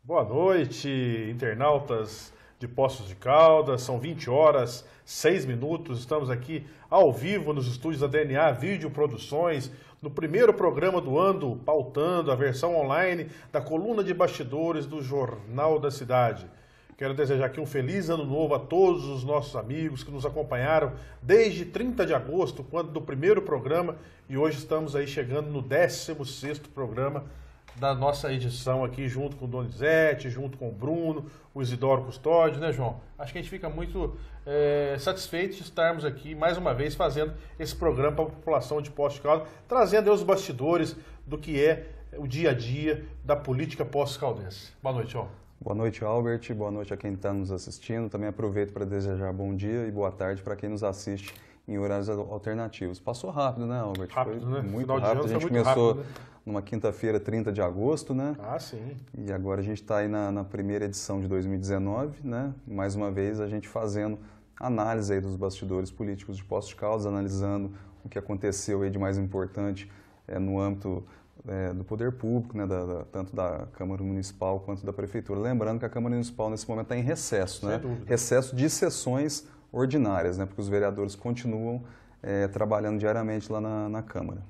Boa noite, internautas de Poços de Caldas. São 20 horas, 6 minutos. Estamos aqui ao vivo nos estúdios da DNA Vídeo Produções, no primeiro programa do ano, pautando a versão online da coluna de bastidores do Jornal da Cidade. Quero desejar aqui um feliz ano novo a todos os nossos amigos que nos acompanharam desde 30 de agosto, quando do primeiro programa, e hoje estamos aí chegando no 16º programa da nossa edição aqui, junto com o Donizete, junto com o Bruno, o Isidoro Custódio, né, João? Acho que a gente fica muito satisfeito de estarmos aqui, mais uma vez, fazendo esse programa para a população de Poços de Caldas, trazendo aí os bastidores do que é o dia a dia da política poços-caldense. Boa noite, João. Boa noite, Albert. Boa noite a quem está nos assistindo. Também aproveito para desejar bom dia e boa tarde para quem nos assiste em horários alternativos. Passou rápido, né, Albert? Rápido, foi né? Muito Final de rápido. ano A gente foi muito começou rápido, né? numa quinta-feira, 30 de agosto, né? Ah, sim. E agora a gente está aí na primeira edição de 2019, né? Mais uma vez a gente fazendo análise aí dos bastidores políticos de Poços de Caldas, analisando o que aconteceu aí de mais importante no âmbito do poder público, né, tanto da Câmara Municipal quanto da Prefeitura. Lembrando que a Câmara Municipal nesse momento está em recesso, né? Recesso de sessões ordinárias, né? Porque os vereadores continuam trabalhando diariamente lá na Câmara.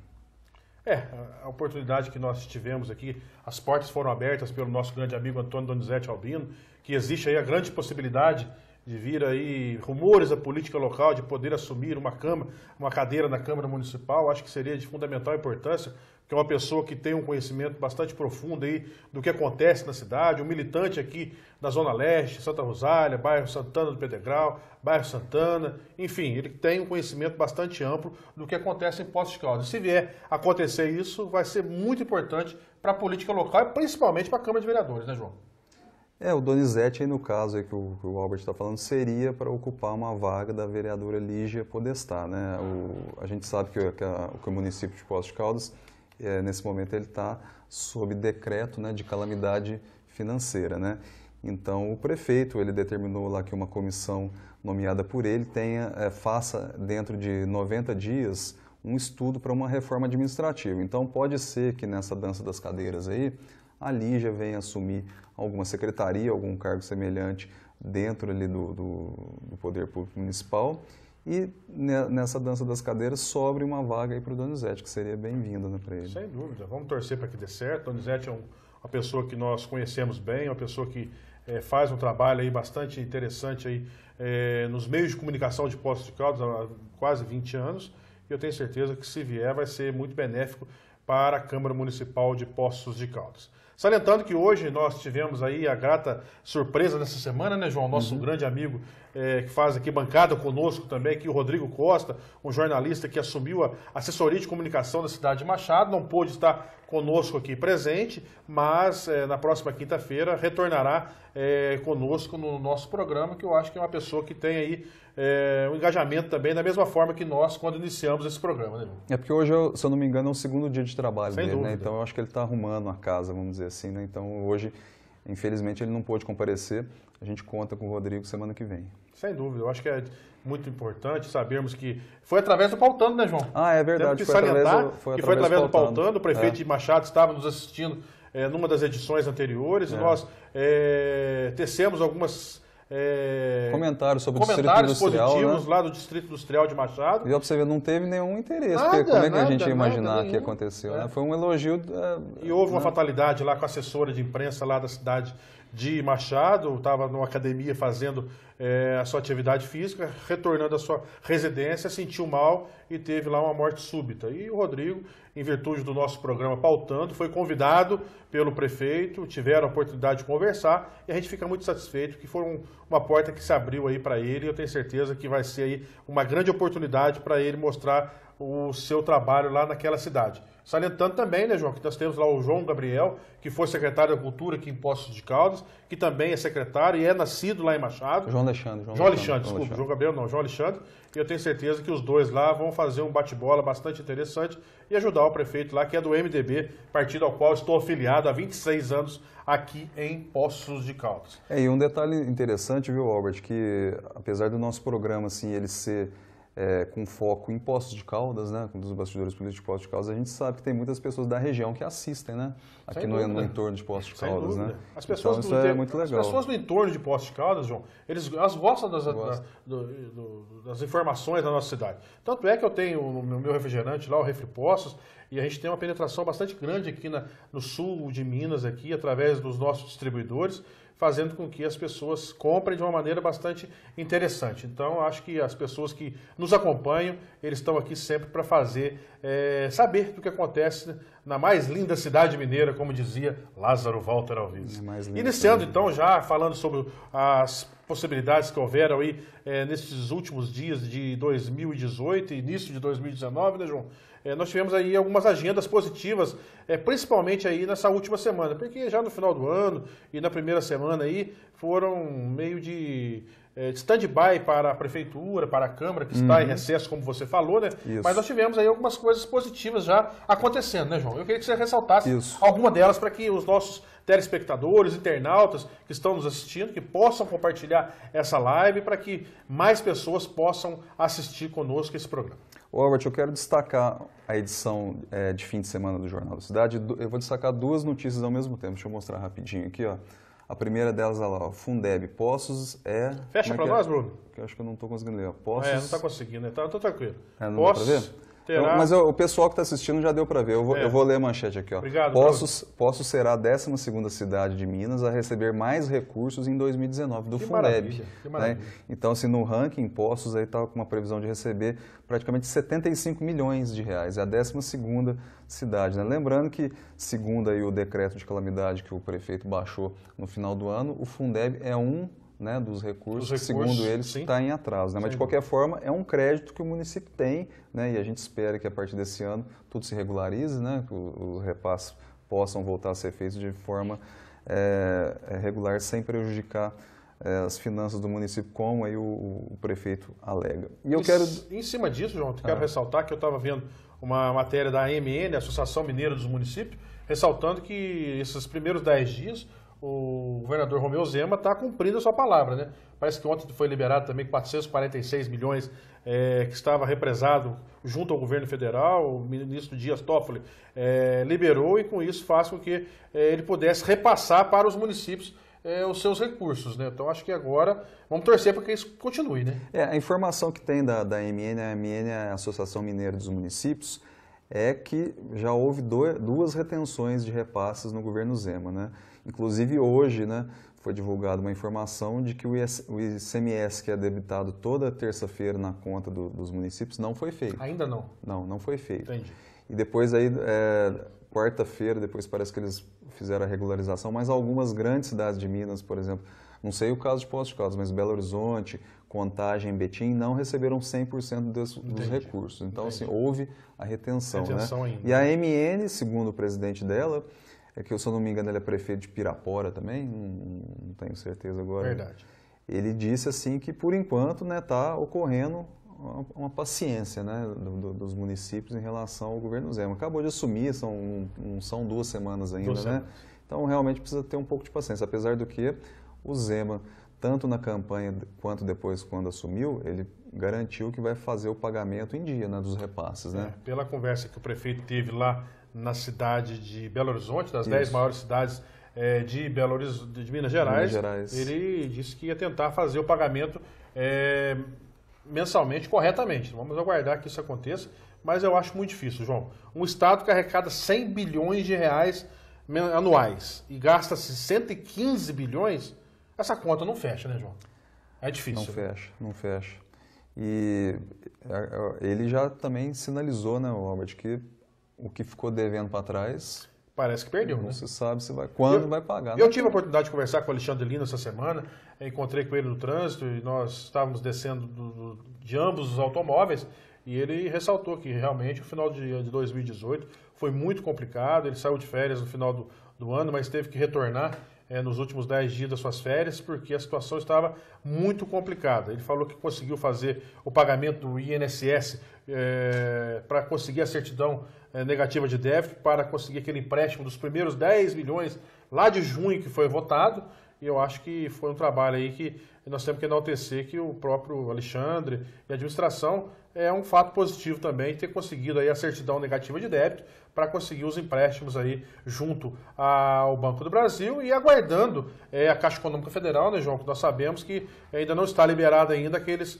A oportunidade que nós tivemos aqui, as portas foram abertas pelo nosso grande amigo Antônio Donizete Albino, que existe aí a grande possibilidade de vir aí rumores da política local, de poder assumir uma cadeira na Câmara Municipal. Acho que seria de fundamental importância, que é uma pessoa que tem um conhecimento bastante profundo aí do que acontece na cidade, um militante aqui da Zona Leste, Santa Rosália, bairro Santana do Pedregral, bairro Santana, enfim, ele tem um conhecimento bastante amplo do que acontece em Poços de Caldas. Se vier acontecer isso, vai ser muito importante para a política local e principalmente para a Câmara de Vereadores, né, João? O Donizete, aí no caso aí que o Albert está falando, seria para ocupar uma vaga da vereadora Lígia Podestá, né? A gente sabe que o município de Poços de Caldas, nesse momento, ele está sob decreto, né, de calamidade financeira, né? Então, o prefeito, ele determinou lá que uma comissão nomeada por ele faça, dentro de 90 dias, um estudo para uma reforma administrativa. Então, pode ser que nessa dança das cadeiras aí, a Lígia venha assumir alguma secretaria, algum cargo semelhante dentro ali do Poder Público Municipal, e nessa dança das cadeiras sobre uma vaga aí para o Donizete, que seria bem-vinda, né, para ele. Sem dúvida, vamos torcer para que dê certo. O Donizete é uma pessoa que nós conhecemos bem, uma pessoa que faz um trabalho aí bastante interessante aí, nos meios de comunicação de Poços de Caldas há quase 20 anos, e eu tenho certeza que, se vier, vai ser muito benéfico para a Câmara Municipal de Poços de Caldas. Salientando que hoje nós tivemos aí a grata surpresa nessa semana, né, João? Nosso grande amigo que faz aqui bancada conosco também, aqui o Rodrigo Costa, um jornalista que assumiu a assessoria de comunicação da cidade de Machado, não pôde estar conosco aqui presente, mas na próxima quinta-feira retornará conosco no nosso programa, que eu acho que é uma pessoa que tem aí um engajamento também, da mesma forma que nós, quando iniciamos esse programa, né, João? Porque hoje, se eu não me engano, é o segundo dia de trabalho Sem dele, dúvida. né? Então eu acho que ele está arrumando a casa, vamos dizer assim, né? Então hoje, infelizmente, ele não pôde comparecer. A gente conta com o Rodrigo semana que vem. Sem dúvida, eu acho que é muito importante sabermos que foi através do Pautando, né, João? Ah, é verdade. Temos que salientar que foi através do Pautando. O prefeito de Machado estava nos assistindo numa das edições anteriores. E nós tecemos algumas comentários sobre o Distrito Industrial, positivos, né? Lá do Distrito Industrial de Machado. E ó, pra você ver, não teve nenhum interesse, Nada, porque como é que a gente nada, ia imaginar nada que nenhum. aconteceu, né? Foi um elogio. E houve uma fatalidade lá com a assessora de imprensa lá da cidade de Machado, estava numa academia fazendo a sua atividade física, retornando à sua residência, sentiu mal e teve lá uma morte súbita. E o Rodrigo, em virtude do nosso programa Pautando, foi convidado pelo prefeito, tiveram a oportunidade de conversar, e a gente fica muito satisfeito que foi uma porta que se abriu aí para ele, e eu tenho certeza que vai ser aí uma grande oportunidade para ele mostrar o seu trabalho lá naquela cidade. Salientando também, né, João, que nós temos lá o João Gabriel, que foi secretário da Cultura aqui em Poços de Caldas, que também é secretário e é nascido lá em Machado. João Alexandre. João Gabriel não, João Alexandre. E eu tenho certeza que os dois lá vão fazer um bate-bola bastante interessante e ajudar o prefeito lá, que é do MDB, partido ao qual estou afiliado há 26 anos aqui em Poços de Caldas. E um detalhe interessante, viu, Albert, que apesar do nosso programa, assim, ele ser com foco em Poços de Caldas, né, dos bastidores políticos de Poços de Caldas, a gente sabe que tem muitas pessoas da região que assistem, né, aqui no entorno de Poços de Caldas, né? As pessoas então, isso é muito legal. As pessoas no entorno de Poços de Caldas, João, elas gostam das informações da nossa cidade. Tanto é que eu tenho o meu refrigerante lá, o Refri Poços, e a gente tem uma penetração bastante grande aqui no sul de Minas, aqui, através dos nossos distribuidores, fazendo com que as pessoas comprem de uma maneira bastante interessante. Então, acho que as pessoas que nos acompanham, eles estão aqui sempre para saber do que acontece na mais linda cidade mineira, como dizia Lázaro Walter Alves. Iniciando, então, já falando sobre as possibilidades que houveram aí nesses últimos dias de 2018 e início de 2019, né, João? Nós tivemos aí algumas agendas positivas, principalmente aí nessa última semana, porque já no final do ano e na primeira semana aí foram meio de stand-by para a Prefeitura, para a Câmara, que está em recesso, como você falou, né? Isso. Mas nós tivemos aí algumas coisas positivas já acontecendo, né, João? Eu queria que você ressaltasse alguma delas para que os nossos telespectadores, internautas que estão nos assistindo, que possam compartilhar essa live para que mais pessoas possam assistir conosco esse programa. Albert, eu quero destacar a edição de fim de semana do Jornal da Cidade. Eu vou destacar duas notícias ao mesmo tempo. Deixa eu mostrar rapidinho aqui, ó. A primeira delas, olha lá, o Fundeb Poços Fecha para nós, Bruno. Eu acho que eu não estou conseguindo ler. Poços... não está conseguindo, né? Tá tranquilo. Não dá para ver? Terá... Então, mas o pessoal que está assistindo já deu para ver. Eu vou ler a manchete aqui. Ó. Obrigado, Poços será a 12ª cidade de Minas a receber mais recursos em 2019 do Fundeb. Que maravilha. Né? Então, assim, no ranking, Poços está com uma previsão de receber praticamente 75 milhões de reais. É a 12ª cidade. Né? Lembrando que, segundo aí o decreto de calamidade que o prefeito baixou no final do ano, o Fundeb é dos recursos que, segundo eles, está em atraso. Né? Mas, de qualquer forma, é um crédito que o município tem, né? E a gente espera que, a partir desse ano, tudo se regularize, né? Que os repasses possam voltar a ser feitos de forma regular, sem prejudicar as finanças do município, como aí o prefeito alega. E eu quero... Em cima disso, João, eu quero ressaltar que eu estava vendo uma matéria da AMN, Associação Mineira dos Municípios, ressaltando que esses primeiros 10 dias... o governador Romeu Zema está cumprindo a sua palavra, né? Parece que ontem foi liberado também 446 milhões que estava represado junto ao governo federal. O ministro Dias Toffoli liberou e com isso faz com que ele pudesse repassar para os municípios os seus recursos, né? Então acho que agora vamos torcer para que isso continue, né? A informação que tem da AMN, a AMN é a Associação Mineira dos Municípios, é que já houve duas retenções de repasses no governo Zema, né? Inclusive hoje, né, foi divulgada uma informação de que o ICMS que é debitado toda terça-feira na conta dos municípios não foi feito. Ainda não? Não foi feito. Entendi. E depois aí, quarta-feira, depois parece que eles fizeram a regularização, mas algumas grandes cidades de Minas, por exemplo, não sei o caso de Poços de Caldas, mas Belo Horizonte, Contagem, Betim, não receberam 100% dos recursos. Então, assim, houve a retenção, né? Ainda. E a MN, segundo o presidente dela, que, se eu não me engano, ele é prefeito de Pirapora também, não tenho certeza agora. Verdade. Ele disse assim que, por enquanto, está ocorrendo uma paciência, né, dos municípios em relação ao governo Zema. Acabou de assumir, são 2 semanas ainda, né? Então, realmente precisa ter um pouco de paciência, apesar do que o Zema, tanto na campanha quanto depois, quando assumiu, ele garantiu que vai fazer o pagamento em dia, né, dos repasses, né? Pela conversa que o prefeito teve lá na cidade de Belo Horizonte, das 10 maiores cidades de Minas Gerais, ele disse que ia tentar fazer o pagamento mensalmente, corretamente. Vamos aguardar que isso aconteça, mas eu acho muito difícil, João. Um estado que arrecada 100 bilhões de reais anuais e gasta-se 115 bilhões, essa conta não fecha, né, João? É difícil. Não fecha. E ele já também sinalizou, né, Albert, que o que ficou devendo para trás... Parece que perdeu, não, né? Não se sabe quando vai pagar. Eu tive a oportunidade de conversar com o Alexandre Lino essa semana, encontrei com ele no trânsito e nós estávamos descendo de ambos os automóveis e ele ressaltou que realmente o final de 2018 foi muito complicado, ele saiu de férias no final do ano, mas teve que retornar nos últimos 10 dias das suas férias, porque a situação estava muito complicada. Ele falou que conseguiu fazer o pagamento do INSS para conseguir a certidão negativa de déficit, para conseguir aquele empréstimo dos primeiros 10 milhões lá de junho que foi votado, e eu acho que foi um trabalho aí que nós temos que enaltecer, que o próprio Alexandre e a administração é um fato positivo também ter conseguido aí a certidão negativa de débito para conseguir os empréstimos aí junto ao Banco do Brasil e aguardando a Caixa Econômica Federal, né, João, que nós sabemos que ainda não está liberado ainda aqueles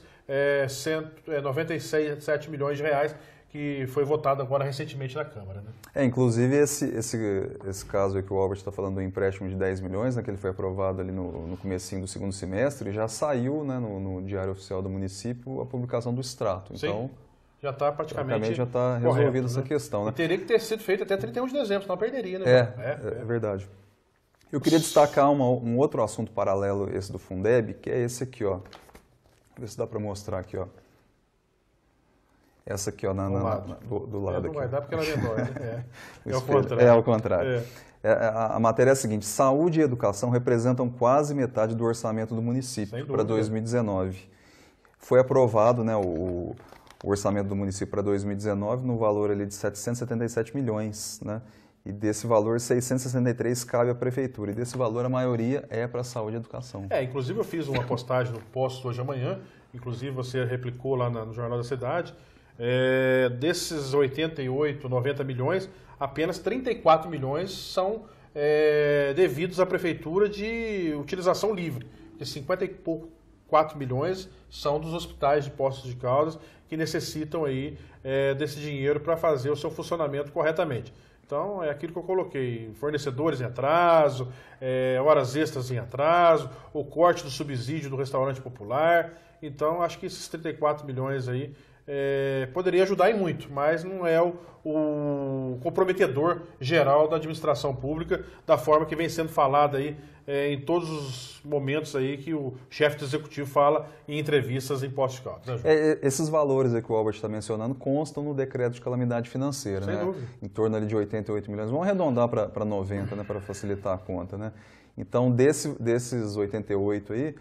197 milhões de reais que foi votado agora recentemente na Câmara. Né? Inclusive esse caso aí que o Albert está falando do empréstimo de 10 milhões, né, que ele foi aprovado ali no comecinho do segundo semestre, já saiu, né, no Diário Oficial do município a publicação do extrato. Então, sim, já está praticamente já está resolvida essa questão. Né? E teria que ter sido feito até 31 de dezembro, senão perderia. Né? É verdade. Eu queria destacar um outro assunto paralelo a esse do Fundeb, que é esse aqui, ó. Ver se dá para mostrar aqui, ó. Essa aqui, ó, do lado não aqui. Vai dar porque ela é menor, né? É ao contrário. É ao contrário. A matéria é a seguinte: saúde e educação representam quase metade do orçamento do município para 2019. Foi aprovado, né, o orçamento do município para 2019 no valor ali de 777 milhões, né? E desse valor, 663 cabe à prefeitura. E desse valor, a maioria é para saúde e educação. Inclusive eu fiz uma postagem no Posto hoje amanhã, inclusive você replicou lá no Jornal da Cidade. Desses 88, 90 milhões, apenas 34 milhões são devidos à prefeitura de utilização livre. De 54 milhões são dos hospitais de Poços de Caldas que necessitam aí desse dinheiro para fazer o seu funcionamento corretamente. Então, é aquilo que eu coloquei, fornecedores em atraso, horas extras em atraso, o corte do subsídio do restaurante popular. Então, acho que esses 34 milhões aí poderia ajudar em muito, mas não é o comprometedor geral da administração pública, da forma que vem sendo falada aí em todos os momentos aí que o chefe do executivo fala em entrevistas em Poços de Caldas. Né, esses valores aí que o Albert está mencionando constam no decreto de calamidade financeira, sem né? dúvida. Em torno ali de 88 milhões. Vamos arredondar para 90, né, para facilitar a conta, né? Então, desses 88 aí,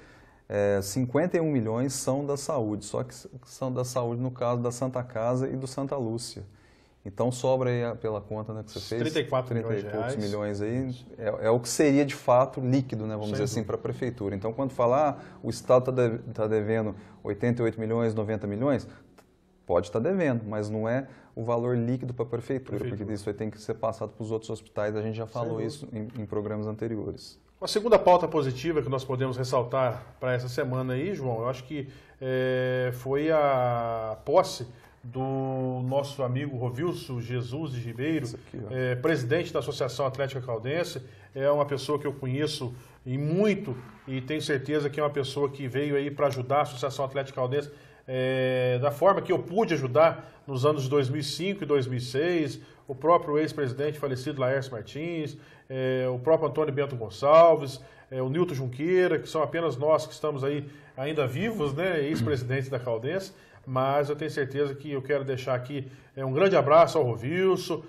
51 milhões são da saúde, só que são da saúde no caso da Santa Casa e do Santa Lúcia. Então sobra aí pela conta, né, que você fez, 34 milhões aí, é o que seria de fato líquido, né, vamos dizer assim, para a prefeitura. Então quando falar o Estado está devendo 88 milhões, 90 milhões, pode estar devendo, mas não é o valor líquido para a prefeitura, porque isso aí tem que ser passado para os outros hospitais, a gente já falou isso em programas anteriores. Uma segunda pauta positiva que nós podemos ressaltar para essa semana aí, João, eu acho que foi a posse do nosso amigo Rovilson Jesus de Ribeiro, presidente da Associação Atlética Caldense. É uma pessoa que eu conheço e muito, e tenho certeza que é uma pessoa que veio aí para ajudar a Associação Atlética Caldense da forma que eu pude ajudar nos anos de 2005 e 2006, o próprio ex-presidente falecido Laércio Martins, o próprio Antônio Bento Gonçalves, o Nilton Junqueira, que são apenas nós que estamos aí ainda vivos, né, ex-presidentes da Caldense, mas eu tenho certeza que eu quero deixar aqui um grande abraço ao Rovilson,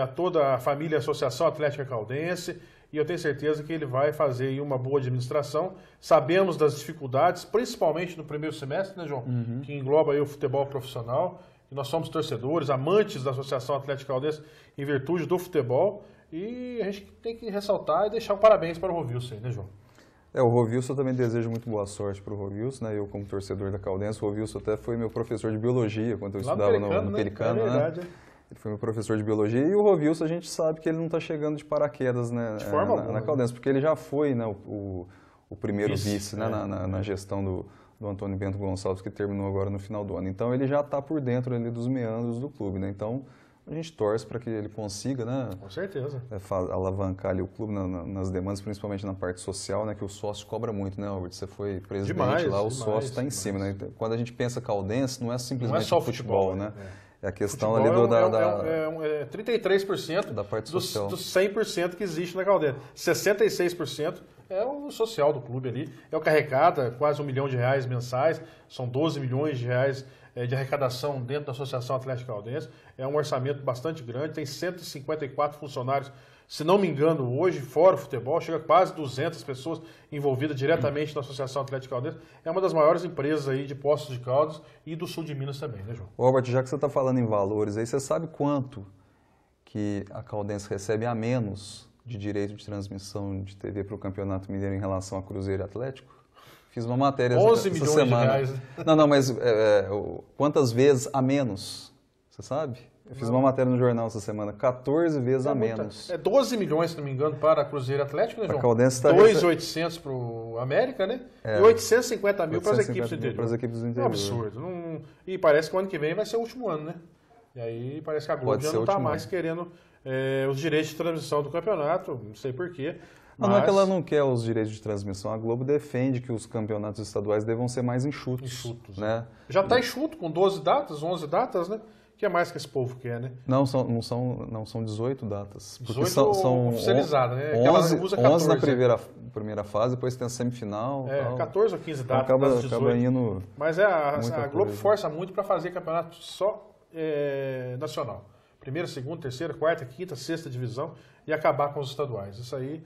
a toda a família Associação Atlética Caldense, e eu tenho certeza que ele vai fazer aí uma boa administração. Sabemos das dificuldades, principalmente no primeiro semestre, né, João? Que engloba aí o futebol profissional. E nós somos torcedores, amantes da Associação Atlética Caldense em virtude do futebol. E a gente tem que ressaltar e deixar um parabéns para o Rovilson aí, né, João? O Rovilson, eu também desejo muito boa sorte para o Rovilson, né? Eu como torcedor da Caldense, o Rovilson até foi meu professor de biologia quando eu estudava no Pelicano, né? É verdade, Ele foi meu professor de biologia e o Rovilson a gente sabe que ele não está chegando de paraquedas, né, na Caldense, porque ele já foi, né, o primeiro vice, né, na gestão do Antônio Bento Gonçalves, que terminou agora no final do ano. Então ele já está por dentro ali dos meandros do clube, né? Então a gente torce para que ele consiga, né, com certeza, alavancar ali o clube nas demandas, principalmente na parte social, né, que o sócio cobra muito, né, Albert? Você foi presidente lá, o sócio está em cima, né? Quando a gente pensa Caldense, não é simplesmente só futebol, né? É a questão futebol ali 33% da parte social. Dos 100% que existe na Caldense. 66% é o social do clube ali. É o que arrecada quase R$1 milhão mensais. São 12 milhões de reais de arrecadação dentro da Associação Atlética Caldense. É um orçamento bastante grande. Tem 154 funcionários. Se não me engano, hoje, fora o futebol, chega a quase 200 pessoas envolvidas diretamente na Associação Atlética Caldense. É uma das maiores empresas aí de Poços de Caldas e do sul de Minas também, né, João? Robert, já que você está falando em valores aí, você sabe quanto que a Caldense recebe a menos de direito de transmissão de TV para o Campeonato Mineiro em relação a Cruzeiro e Atlético? Fiz uma matéria 11 essa milhões semana. de reais. Não, mas quantas vezes a menos? Você sabe? Eu fiz uma matéria no jornal essa semana, 14 vezes a menos. É 12 milhões, se não me engano, para Cruzeiro Atlético, né, João? A Caldense está 2.800 para o América, né? E 850 mil para as equipes do interior. Para as equipes do interior. É um absurdo. E parece que o ano que vem vai ser o último ano, né? E aí parece que a Globo já não está mais querendo os direitos de transmissão do campeonato, não sei porquê. Não é que ela não quer os direitos de transmissão, a Globo defende que os campeonatos estaduais devam ser mais enxutos. Né? Já está enxuto, com 12 datas, 11 datas, né? O que é mais que esse povo quer, né? Não são 18 datas. Porque 18 são oficializadas, né? 11 na primeira fase, depois tem a semifinal. 14 ou 15 datas. Acaba indo. Mas a Globo força muito para fazer campeonato só nacional. Primeira, segunda, terceira, quarta, quinta, sexta divisão e acabar com os estaduais. Isso aí,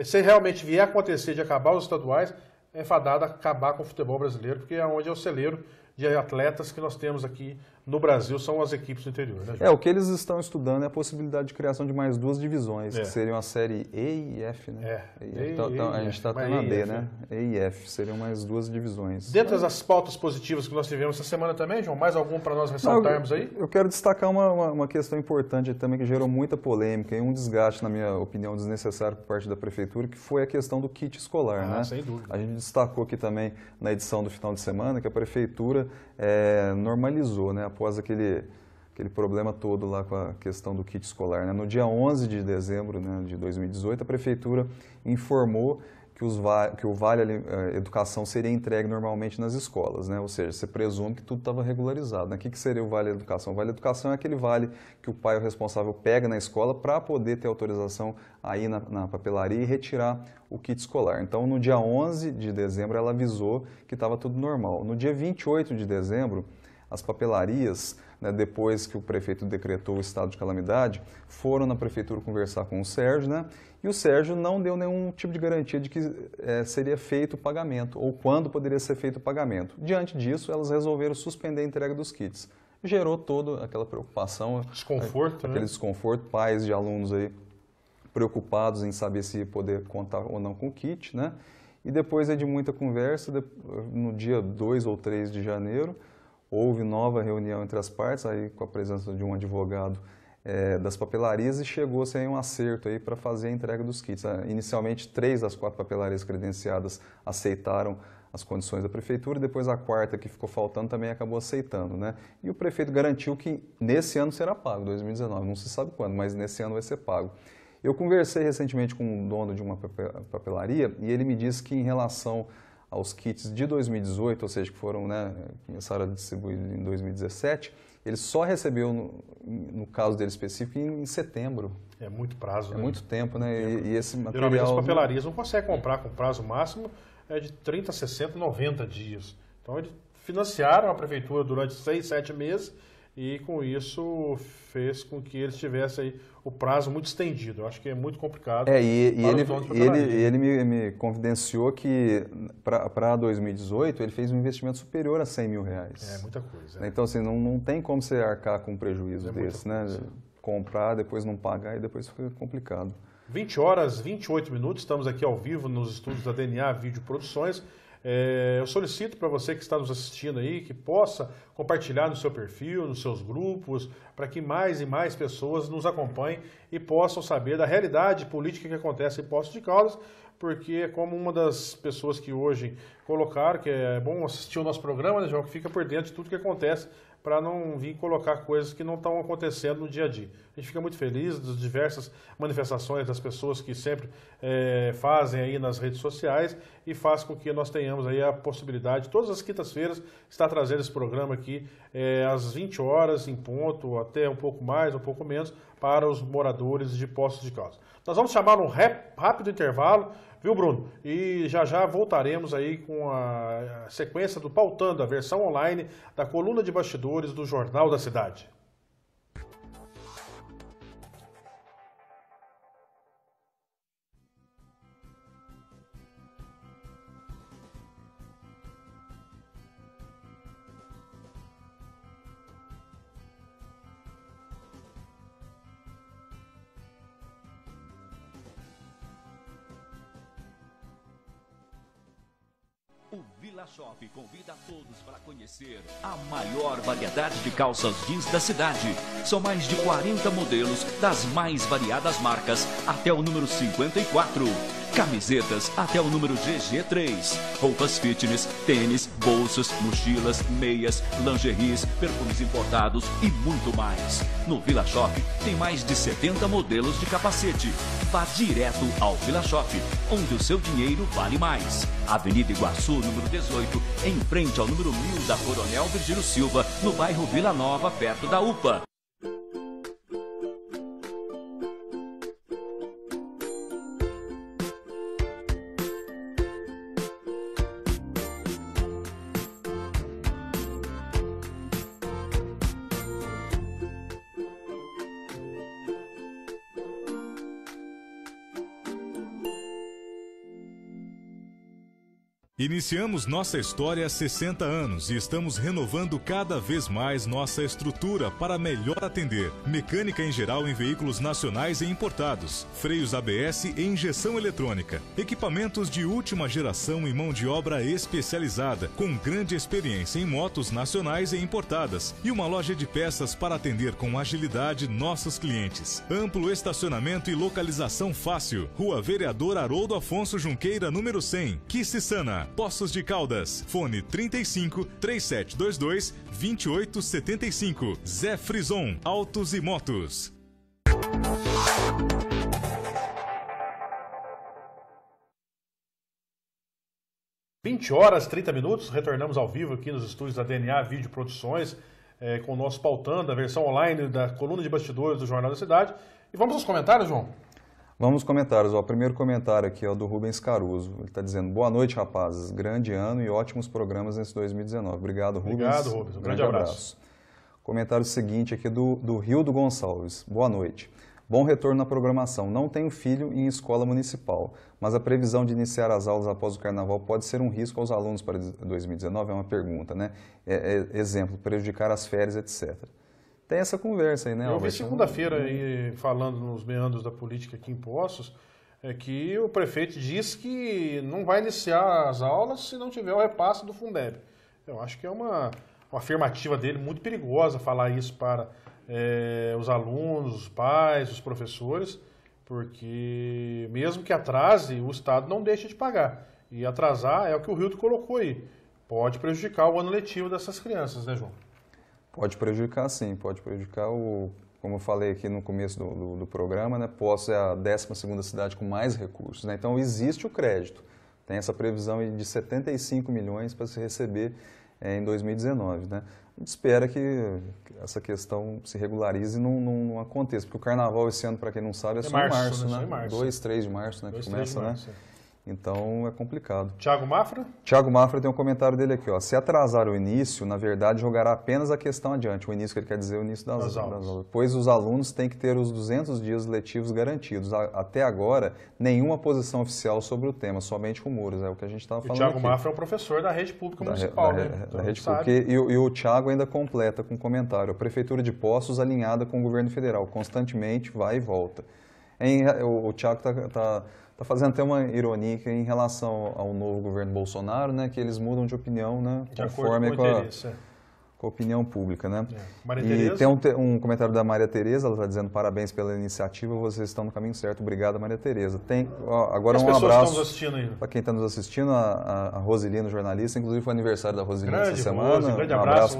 se realmente vier a acontecer de acabar os estaduais, é fadado a acabar com o futebol brasileiro, porque é onde é o celeiro de atletas que nós temos aqui no Brasil, são as equipes do interior. Né, o que eles estão estudando é a possibilidade de criação de mais 2 divisões, que seriam a série E e F, né? Então, a gente está tendo a D, né? E e F, seriam mais 2 divisões. Dentre as pautas positivas que nós tivemos essa semana também, João, mais algum para nós ressaltarmos aí? Eu quero destacar uma questão importante também que gerou muita polêmica e um desgaste, na minha opinião, desnecessário por parte da Prefeitura, que foi a questão do kit escolar, né? Sem dúvida. A gente destacou aqui também na edição do final de semana que a Prefeitura normalizou, né? Após aquele problema todo lá com a questão do kit escolar. Né? No dia 11 de dezembro, né, de 2018, a Prefeitura informou que o Vale Educação seria entregue normalmente nas escolas, né? Ou seja, você presume que tudo estava regularizado. Né? O que seria o Vale Educação? O Vale Educação é aquele vale que o pai ou responsável pega na escola para poder ter autorização aí na papelaria e retirar o kit escolar. Então, no dia 11 de dezembro, ela avisou que estava tudo normal. No dia 28 de dezembro, as papelarias, né, depois que o prefeito decretou o estado de calamidade, foram na prefeitura conversar com o Sérgio, né, e o Sérgio não deu nenhum tipo de garantia de que seria feito o pagamento, ou quando poderia ser feito o pagamento. Diante disso, elas resolveram suspender a entrega dos kits. Gerou toda aquela preocupação, desconforto, aquele desconforto, pais de alunos aí preocupados em saber se ia poder contar ou não com o kit, né, e depois de muita conversa, no dia 2 ou 3 de janeiro, houve nova reunião entre as partes, aí com a presença de um advogado das papelarias, e chegou-se aí um acerto aí para fazer a entrega dos kits. Inicialmente, 3 das 4 papelarias credenciadas aceitaram as condições da prefeitura, e depois a quarta, que ficou faltando, também acabou aceitando, né? E o prefeito garantiu que nesse ano será pago, 2019, não se sabe quando, mas nesse ano vai ser pago. Eu conversei recentemente com o dono de uma papelaria e ele me disse que em relação aos kits de 2018, ou seja, que foram, né, começaram a distribuir em 2017, ele só recebeu, no caso dele específico, em setembro. É muito prazo, né? É muito tempo, né? E esse material... Geralmente as papelarias não conseguem comprar com prazo máximo de 30, 60, 90 dias. Então eles financiaram a prefeitura durante 6, 7 meses e com isso fez com que eles tivessem aí o prazo muito estendido. Eu acho que é muito complicado. Ele me confidenciou que para 2018 ele fez um investimento superior a R$100 mil. É muita coisa. Então, assim, não tem como você arcar com um prejuízo desse, né? Comprar, depois não pagar e depois fica complicado. 20 horas, 28 minutos, estamos aqui ao vivo nos estúdios da DNA Vídeo Produções. Eu solicito para você que está nos assistindo aí que possa compartilhar no seu perfil, nos seus grupos, para que mais e mais pessoas nos acompanhem e possam saber da realidade política que acontece em Poços de Caldas, porque como uma das pessoas que hoje colocaram, que é bom assistir o nosso programa, né, João, que fica por dentro de tudo que acontece, para não vir colocar coisas que não estão acontecendo no dia a dia. A gente fica muito feliz das diversas manifestações das pessoas que sempre fazem aí nas redes sociais e faz com que nós tenhamos aí a possibilidade, todas as quintas-feiras, estar trazendo esse programa aqui às 20 horas em ponto, até um pouco mais, um pouco menos, para os moradores de Poços de Caldas. Nós vamos chamar um rápido intervalo, viu, Bruno? E já voltaremos aí com a sequência do Pautando, a versão online da coluna de bastidores do Jornal da Cidade. O Vila Shop convida a todos para conhecer a maior variedade de calças jeans da cidade. São mais de 40 modelos das mais variadas marcas até o número 54. Camisetas até o número GG3. Roupas fitness, tênis, bolsas, mochilas, meias, lingeries, perfumes importados e muito mais. No Vila Shop tem mais de 70 modelos de capacete. Vá direto ao Vila Shop, onde o seu dinheiro vale mais. Avenida Iguaçu, número 18, em frente ao número 1000 da Coronel Virgílio Silva, no bairro Vila Nova, perto da UPA. Iniciamos nossa história há 60 anos e estamos renovando cada vez mais nossa estrutura para melhor atender. Mecânica em geral em veículos nacionais e importados, freios ABS e injeção eletrônica, equipamentos de última geração e mão de obra especializada, com grande experiência em motos nacionais e importadas, e uma loja de peças para atender com agilidade nossos clientes. Amplo estacionamento e localização fácil. Rua Vereador Haroldo Afonso Junqueira, número 100, Quississana, Poços de Caldas. Fone 35 3722 2875. Zé Frison, Autos e Motos. (20h30), retornamos ao vivo aqui nos estúdios da DNA Vídeo Produções, com o nosso Pautando, a versão online da coluna de bastidores do Jornal da Cidade. E vamos aos comentários, João? Vamos aos comentários. O primeiro comentário aqui é do Rubens Caruso. Ele está dizendo: boa noite, rapazes. Grande ano e ótimos programas nesse 2019. Obrigado, Rubens. Obrigado, Rubens. Um grande abraço. Comentário seguinte aqui do Rildo Gonçalves. Boa noite. Bom retorno na programação. Não tenho filho em escola municipal, mas a previsão de iniciar as aulas após o carnaval pode ser um risco aos alunos para 2019? É uma pergunta, né? Exemplo, prejudicar as férias, etc. Tem essa conversa aí, né, Albert? Eu vi segunda-feira aí, falando nos meandros da política aqui em Poços, que o prefeito disse que não vai iniciar as aulas se não tiver o repasse do Fundeb. Eu acho que é uma afirmativa dele muito perigosa falar isso para os alunos, os pais, os professores, porque mesmo que atrase, o Estado não deixa de pagar. E atrasar é o que o Rildo colocou aí. Pode prejudicar o ano letivo dessas crianças, né, João? Pode prejudicar, sim. Pode prejudicar como eu falei aqui no começo do programa, né? Poços é a 12ª cidade com mais recursos, né? Então existe o crédito. Tem essa previsão de 75 milhões para se receber em 2019, né? A gente espera que essa questão se regularize e não aconteça, porque o carnaval esse ano, para quem não sabe, é só em março, né? 2, 3 de março, né? Que começa, né? Então é complicado. Tiago Mafra? Tiago Mafra tem um comentário dele aqui, ó. Se atrasar o início, na verdade, jogará apenas a questão adiante. O início que ele quer dizer é o início das aulas. Pois os alunos têm que ter os 200 dias letivos garantidos. Até agora, nenhuma posição oficial sobre o tema, somente rumores. É o que a gente estava falando. O Tiago Mafra é um professor da rede pública municipal, né? Da rede pública. E o Tiago ainda completa com um comentário. A Prefeitura de Poços alinhada com o governo federal, constantemente vai e volta. O Tiago está fazendo até uma ironia aqui em relação ao novo governo Bolsonaro, né, que eles mudam de opinião, né, conforme com a opinião pública, né? Maria E Tereza? tem um comentário da Maria Tereza, ela está dizendo parabéns pela iniciativa, vocês estão no caminho certo. Obrigado, Maria Tereza. Agora um abraço para quem está nos assistindo, a Rosilino, jornalista, inclusive foi aniversário da Rosilino essa semana. Grande abraço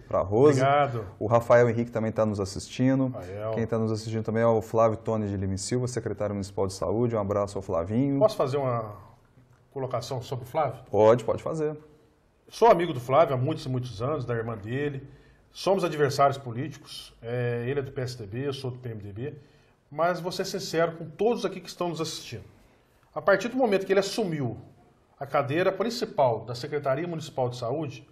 para a Rose. Obrigado. O Rafael Henrique também está nos assistindo. Quem está nos assistindo também é o Flávio Tony de Lima e Silva, secretário municipal de saúde. Um abraço ao Flavinho. Posso fazer uma colocação sobre o Flávio? Pode fazer. Sou amigo do Flávio há muitos e muitos anos, da irmã dele. Somos adversários políticos. Ele é do PSDB, eu sou do PMDB. Mas vou ser sincero com todos aqui que estão nos assistindo. A partir do momento que ele assumiu a cadeira principal da Secretaria Municipal de Saúde,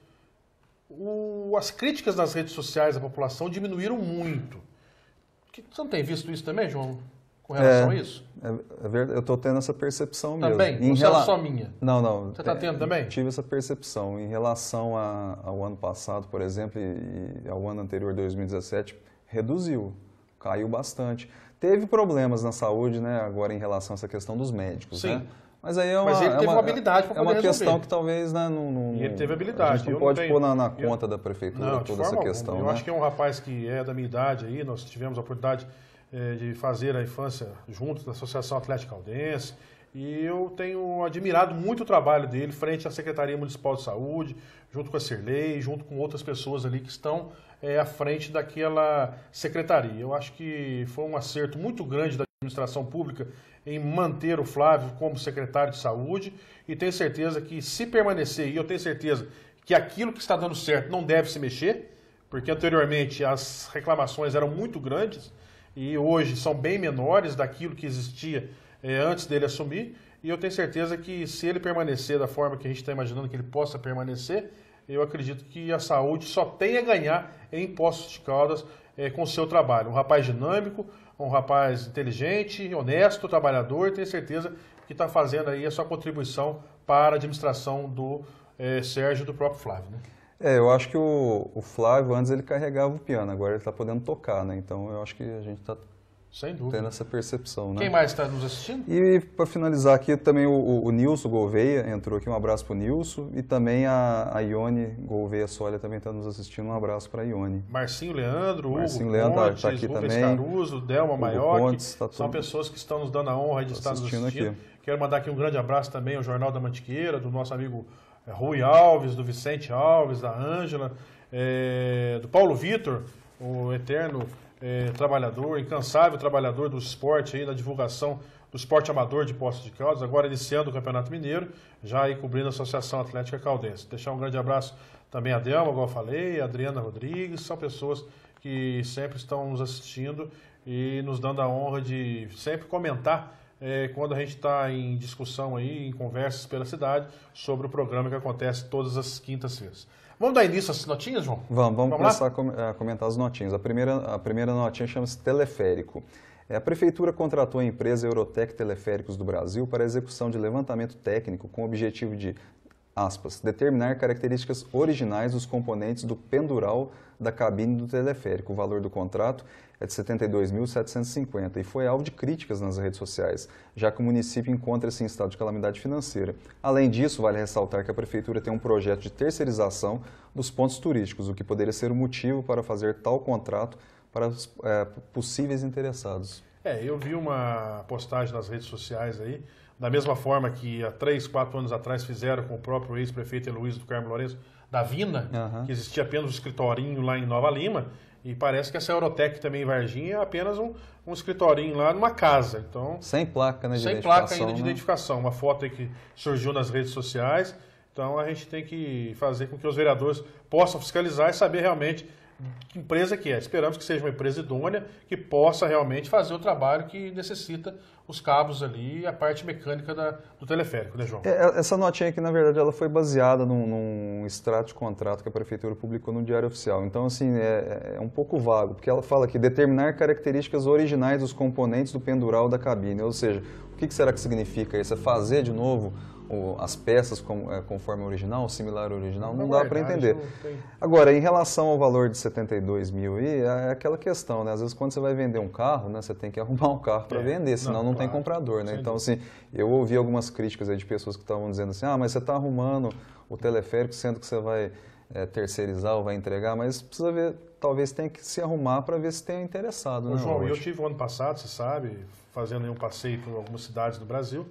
as críticas nas redes sociais da população diminuíram muito. Você não tem visto isso também, João? Com relação a isso? É verdade, eu estou tendo essa percepção mesmo. Também? Não é só minha? Não. Você está tendo também? Tive essa percepção. Em relação ao ano passado, por exemplo, e ao ano anterior, 2017, reduziu, caiu bastante. Teve problemas na saúde, né, agora em relação a essa questão dos médicos, Sim. né? Mas aí Mas ele teve uma habilidade para poder resolver. É uma questão que talvez, né, e ele teve habilidade. A gente não pode pôr na conta da prefeitura toda essa questão. Eu acho que é um rapaz que é da minha idade aí, nós tivemos a oportunidade de fazer a infância juntos na Associação Atlética Caldense, e eu tenho admirado muito o trabalho dele frente à Secretaria Municipal de Saúde, junto com a Cirlei, junto com outras pessoas ali que estão à frente daquela secretaria. Eu acho que foi um acerto muito grande da administração pública em manter o Flávio como secretário de saúde, e tenho certeza que se permanecer, e eu tenho certeza que aquilo que está dando certo não deve se mexer, porque anteriormente as reclamações eram muito grandes e hoje são bem menores daquilo que existia antes dele assumir, e eu tenho certeza que se ele permanecer da forma que a gente está imaginando que ele possa permanecer, eu acredito que a saúde só tem a ganhar em Poços de Caldas com o seu trabalho. Um rapaz dinâmico, um rapaz inteligente, honesto, trabalhador, tenho certeza que está fazendo aí a sua contribuição para a administração do Sérgio e do próprio Flávio, né? Eu acho que o Flávio, antes ele carregava o piano, agora ele está podendo tocar, né? Então eu acho que a gente está tendo essa percepção, né? Quem mais está nos assistindo? E para finalizar aqui, também o Nilson Gouveia entrou aqui, um abraço para o Nilson, e também a Ione Gouveia Solia também está nos assistindo, um abraço para a Ione. Marcinho Leandro, Hugo Leandro tá aqui Rubens também. Caruso, Delma Maiocchi, são pessoas que estão nos dando a honra de estar nos assistindo. Aqui. Quero mandar aqui um grande abraço também ao Jornal da Mantiqueira, do nosso amigo Rui Alves, do Vicente Alves, da Ângela, do Paulo Vitor, o eterno trabalhador, incansável trabalhador do esporte, aí, da divulgação do esporte amador de Poços de Caldas, agora iniciando o Campeonato Mineiro, já aí cobrindo a Associação Atlética Caldense. Deixar um grande abraço também a Delma, igual eu falei, a Adriana Rodrigues, são pessoas que sempre estão nos assistindo e nos dando a honra de sempre comentar quando a gente está em discussão aí, em conversas pela cidade, sobre o programa que acontece todas as quintas-feiras. Vamos dar início às notinhas, João? Vamos começar a comentar as notinhas. A primeira notinha chama-se Teleférico. A Prefeitura contratou a empresa Eurotec Teleféricos do Brasil para a execução de levantamento técnico com o objetivo de, aspas, determinar características originais dos componentes do pendural da cabine do teleférico. O valor do contrato é de R$ 72.750 e foi alvo de críticas nas redes sociais, já que o município encontra-se em estado de calamidade financeira. Além disso, vale ressaltar que a Prefeitura tem um projeto de terceirização dos pontos turísticos, o que poderia ser o motivo para fazer tal contrato para os possíveis interessados. Eu vi uma postagem nas redes sociais aí, da mesma forma que há 3, 4 anos atrás fizeram com o próprio ex-prefeito Heloísio do Carmo Lourenço, da Vina, que existia apenas um escritorinho lá em Nova Lima, e parece que essa Eurotec também em Varginha é apenas um escritorinho lá numa casa. Então, sem placa, né, de sem identificação, placa ainda de identificação. Uma foto aí que surgiu nas redes sociais. Então a gente tem que fazer com que os vereadores possam fiscalizar e saber realmente que empresa que é. Esperamos que seja uma empresa idônea, que possa realmente fazer o trabalho que necessita os cabos ali e a parte mecânica do teleférico, né, João? Essa notinha aqui, na verdade, ela foi baseada num extrato de contrato que a Prefeitura publicou no Diário Oficial. Então, assim, é um pouco vago, porque ela fala que determinar características originais dos componentes do pendural da cabine. Ou seja, o que será que significa isso? É fazer de novo as peças conforme o original, similar ao original? Não dá para entender. Agora, em relação ao valor de 72 mil, é aquela questão, né? Às vezes, quando você vai vender um carro, né, você tem que arrumar um carro para vender, senão não tem comprador, né? Então, assim, eu ouvi algumas críticas aí de pessoas que estavam dizendo assim, mas você está arrumando o teleférico, sendo que você vai terceirizar ou vai entregar, mas precisa ver, talvez tenha que se arrumar para ver se tem interessado, né? João, eu tive o ano passado, você sabe, fazendo aí um passeio por algumas cidades do Brasil,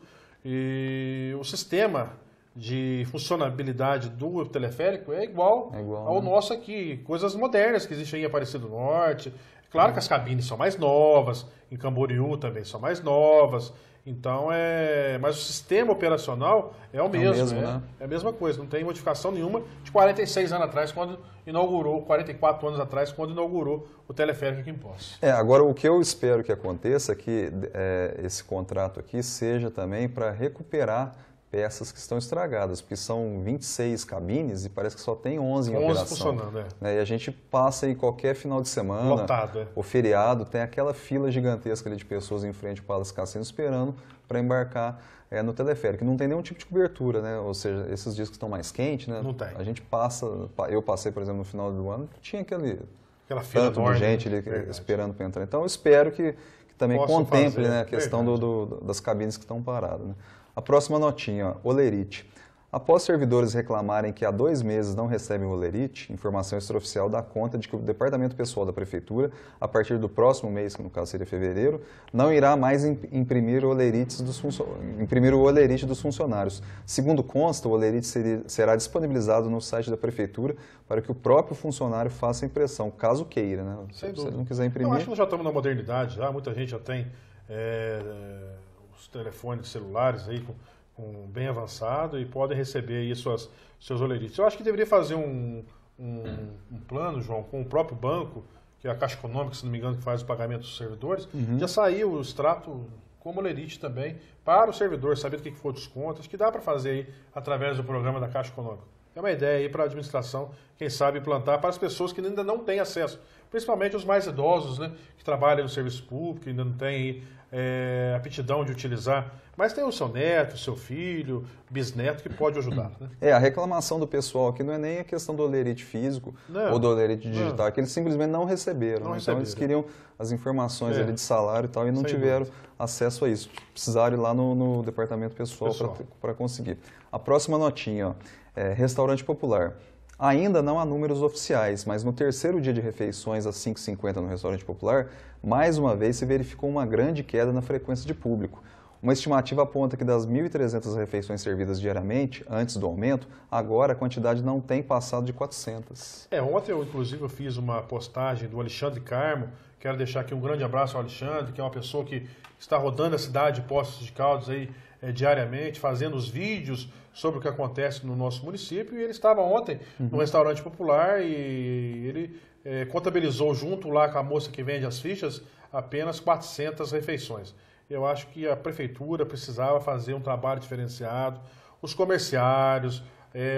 e o sistema de funcionabilidade do teleférico é igual ao nosso aqui. Coisas modernas que existem em Aparecido do Norte. Claro que as cabines são mais novas, em Camboriú também são mais novas. Então, mas o sistema operacional é o mesmo, né? É a mesma coisa, não tem modificação nenhuma de 46 anos atrás, quando inaugurou, 44 anos atrás, quando inaugurou o teleférico aqui em Poços. Agora, o que eu espero que aconteça é que esse contrato aqui seja também para recuperar peças que estão estragadas, porque são 26 cabines e parece que só tem 11 em operação. Funcionando, E a gente passa aí qualquer final de semana, lotado, o feriado, tem aquela fila gigantesca ali de pessoas em frente ao Palace Cassino esperando para embarcar no teleférico. Não tem nenhum tipo de cobertura, né? Ou seja, esses dias que estão mais quentes, né? Não tem. A gente passa, eu passei, por exemplo, no final do ano, tinha aquela fila tanto de gente ali esperando para entrar. Então, eu espero que também contemple, né, a questão das cabines que estão paradas, né? A próxima notinha, ó, Olerite. Após servidores reclamarem que há 2 meses não recebem o Olerite, informação extraoficial dá conta de que o Departamento Pessoal da Prefeitura, a partir do próximo mês, que no caso seria fevereiro, não irá mais imprimir o Olerite dos funcionários. Segundo consta, o Olerite será disponibilizado no site da Prefeitura para que o próprio funcionário faça a impressão, caso queira. Né? Se ele não quiser imprimir... Eu acho que nós já estamos na modernidade, já muita gente já tem os telefones celulares aí bem avançado e podem receber aí seus olerites. Eu acho que deveria fazer um plano, João, com o próprio banco, que é a Caixa Econômica, se não me engano, que faz o pagamento dos servidores, já saiu o extrato como olerite também para o servidor, saber do que for desconto. Acho que dá para fazer aí através do programa da Caixa Econômica. É uma ideia aí para a administração, quem sabe, implantar para as pessoas que ainda não têm acesso, principalmente os mais idosos, né, que trabalham no serviço público, que ainda não têm aptidão de utilizar. Mas tem o seu neto, o seu filho, bisneto, que pode ajudar. Né? A reclamação do pessoal aqui não é nem a questão do olerite físico ou do olerite digital, é que eles simplesmente não receberam. Então eles queriam as informações ali de salário e tal e não tiveram acesso a isso. Precisaram ir lá no Departamento Pessoal. Para conseguir. A próxima notinha, ó, restaurante popular. Ainda não há números oficiais, mas no terceiro dia de refeições às 5h50 no restaurante popular, mais uma vez se verificou uma grande queda na frequência de público. Uma estimativa aponta que das 1.300 refeições servidas diariamente, antes do aumento, agora a quantidade não tem passado de 400. Ontem eu fiz uma postagem do Alexandre Carmo. Quero deixar aqui um grande abraço ao Alexandre, que é uma pessoa que está rodando a cidade de Poços de Caldas aí, diariamente, fazendo os vídeos sobre o que acontece no nosso município. E ele estava ontem no restaurante popular e ele contabilizou junto lá com a moça que vende as fichas apenas 400 refeições. Eu acho que a prefeitura precisava fazer um trabalho diferenciado, os comerciários,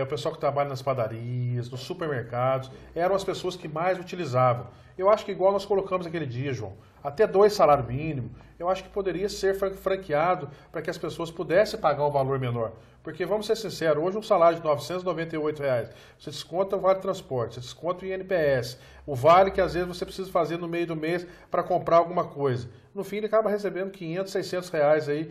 o pessoal que trabalha nas padarias, nos supermercados, eram as pessoas que mais utilizavam. Eu acho que igual nós colocamos aquele dia, João, até 2 salários mínimos, eu acho que poderia ser franqueado para que as pessoas pudessem pagar um valor menor. Porque, vamos ser sinceros, hoje um salário de R$ 998, você desconta o vale transporte, você desconta o INPS, o vale que às vezes você precisa fazer no meio do mês para comprar alguma coisa. No fim, ele acaba recebendo R$ 500, R$ 600 aí,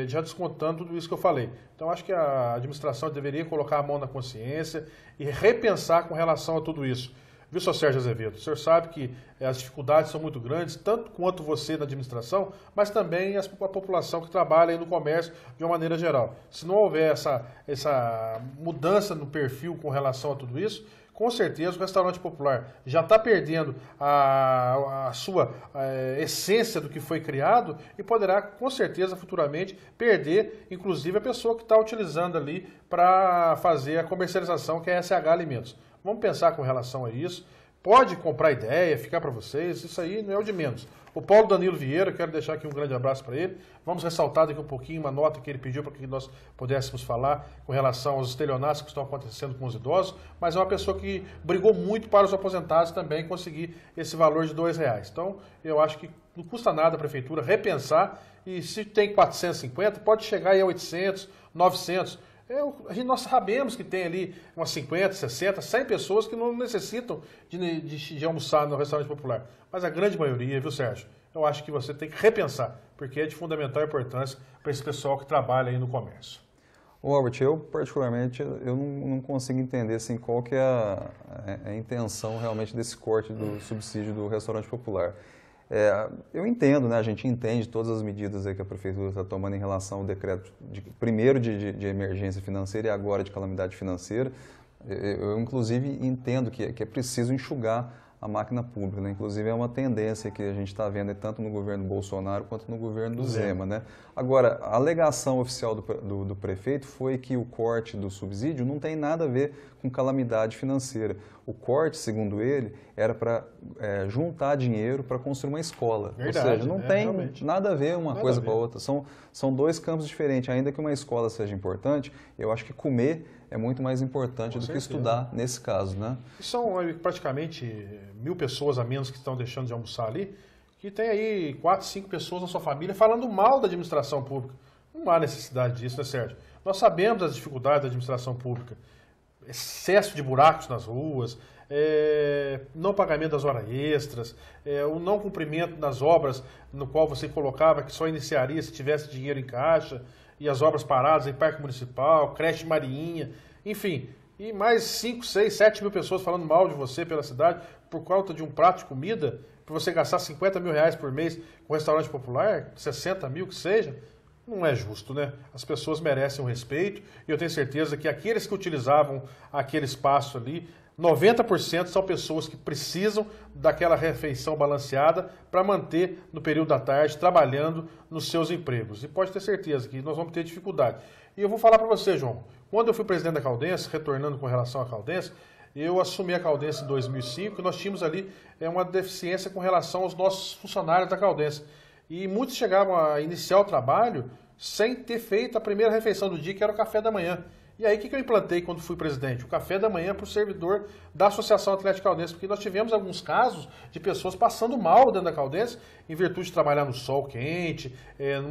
já descontando tudo isso que eu falei. Então, acho que a administração deveria colocar a mão na consciência e repensar com relação a tudo isso. Viu, senhor Sérgio Azevedo? O senhor sabe que as dificuldades são muito grandes, tanto quanto você na administração, mas também a população que trabalha aí no comércio de uma maneira geral. Se não houver essa mudança no perfil com relação a tudo isso, com certeza o restaurante popular já está perdendo a sua essência do que foi criado e poderá, com certeza, futuramente, perder, inclusive, a pessoa que está utilizando ali para fazer a comercialização, que é a SH Alimentos. Vamos pensar com relação a isso. Pode comprar ideia, ficar para vocês, isso aí não é o de menos. O Paulo Danilo Vieira, quero deixar aqui um grande abraço para ele. Vamos ressaltar daqui um pouquinho uma nota que ele pediu para que nós pudéssemos falar com relação aos estelionatos que estão acontecendo com os idosos, mas é uma pessoa que brigou muito para os aposentados também conseguir esse valor de R$2. Então, eu acho que não custa nada a prefeitura repensar e se tem 450, pode chegar aí a 800, 900. Nós sabemos que tem ali umas 50, 60, 100 pessoas que não necessitam de almoçar no restaurante popular. Mas a grande maioria, viu, Sérgio? Eu acho que você tem que repensar, porque é de fundamental importância para esse pessoal que trabalha aí no comércio. Albert, eu particularmente eu não consigo entender assim, qual que é a intenção realmente desse corte do subsídio do restaurante popular. Eu entendo, né, a gente entende todas as medidas aí que a Prefeitura está tomando em relação ao decreto, primeiro de emergência financeira e agora de calamidade financeira. Eu inclusive, entendo que é preciso enxugar a máquina pública, né? Inclusive é uma tendência que a gente está vendo tanto no governo Bolsonaro quanto no governo do Zema, né? Agora, a alegação oficial do prefeito foi que o corte do subsídio não tem nada a ver com calamidade financeira. O corte, segundo ele, era para juntar dinheiro para construir uma escola. Verdade, ou seja, não tem realmente nada a ver uma coisa com a outra. São 2 campos diferentes. Ainda que uma escola seja importante, eu acho que comer é muito mais importante do que estudar nesse caso, né? São praticamente 1.000 pessoas a menos que estão deixando de almoçar ali, que tem aí 4, 5 pessoas na sua família falando mal da administração pública. Não há necessidade disso, né, Sérgio? Nós sabemos as dificuldades da administração pública. Excesso de buracos nas ruas, não pagamento das horas extras, o não cumprimento das obras no qual você colocava que só iniciaria se tivesse dinheiro em caixa. e as obras paradas em Parque Municipal, creche Mariinha, enfim. E mais 5, 6, 7 mil pessoas falando mal de você pela cidade por conta de um prato de comida, para você gastar 50 mil reais por mês com restaurante popular, 60 mil que seja, não é justo, né? As pessoas merecem um respeito e eu tenho certeza que aqueles que utilizavam aquele espaço ali, 90% são pessoas que precisam daquela refeição balanceada para manter no período da tarde trabalhando nos seus empregos. E pode ter certeza que nós vamos ter dificuldade. E eu vou falar para você, João, quando eu fui presidente da Caldense, retornando com relação à Caldense, eu assumi a Caldense em 2005 e nós tínhamos ali uma deficiência com relação aos nossos funcionários da Caldense. E muitos chegavam a iniciar o trabalho sem ter feito a primeira refeição do dia, que era o café da manhã. E aí, o que eu implantei quando fui presidente? O café da manhã para o servidor da Associação Atlética Caldense, porque nós tivemos alguns casos de pessoas passando mal dentro da Caldense, em virtude de trabalhar no sol quente,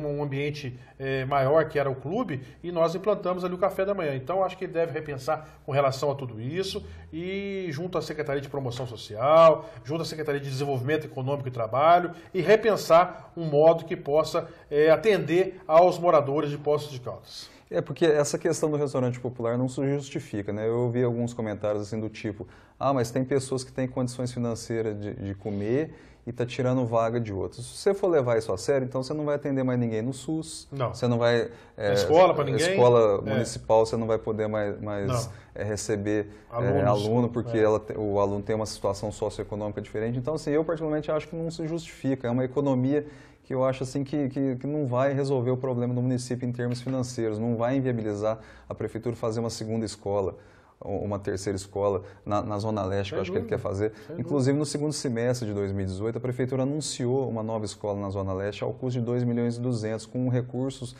num ambiente maior que era o clube, e nós implantamos ali o café da manhã. Então, acho que ele deve repensar com relação a tudo isso, e junto à Secretaria de Promoção Social, junto à Secretaria de Desenvolvimento Econômico e Trabalho, e repensar um modo que possa atender aos moradores de Poços de Caldas. Porque essa questão do restaurante popular não se justifica, né? Eu ouvi alguns comentários assim do tipo, mas tem pessoas que têm condições financeiras de comer e está tirando vaga de outros. Se você for levar isso a sério, então você não vai atender mais ninguém no SUS, não. Você não vai... escola para ninguém? Escola municipal você não vai poder mais receber aluno, porque o aluno tem uma situação socioeconômica diferente. Então, assim, eu particularmente acho que não se justifica, é uma economia que eu acho assim que não vai resolver o problema do município em termos financeiros, não vai inviabilizar a prefeitura fazer uma segunda escola, uma terceira escola na Zona Leste, que eu acho que ele quer fazer. Inclusive, no segundo semestre de 2018, a prefeitura anunciou uma nova escola na Zona Leste ao custo de 2,2 milhões, com recursos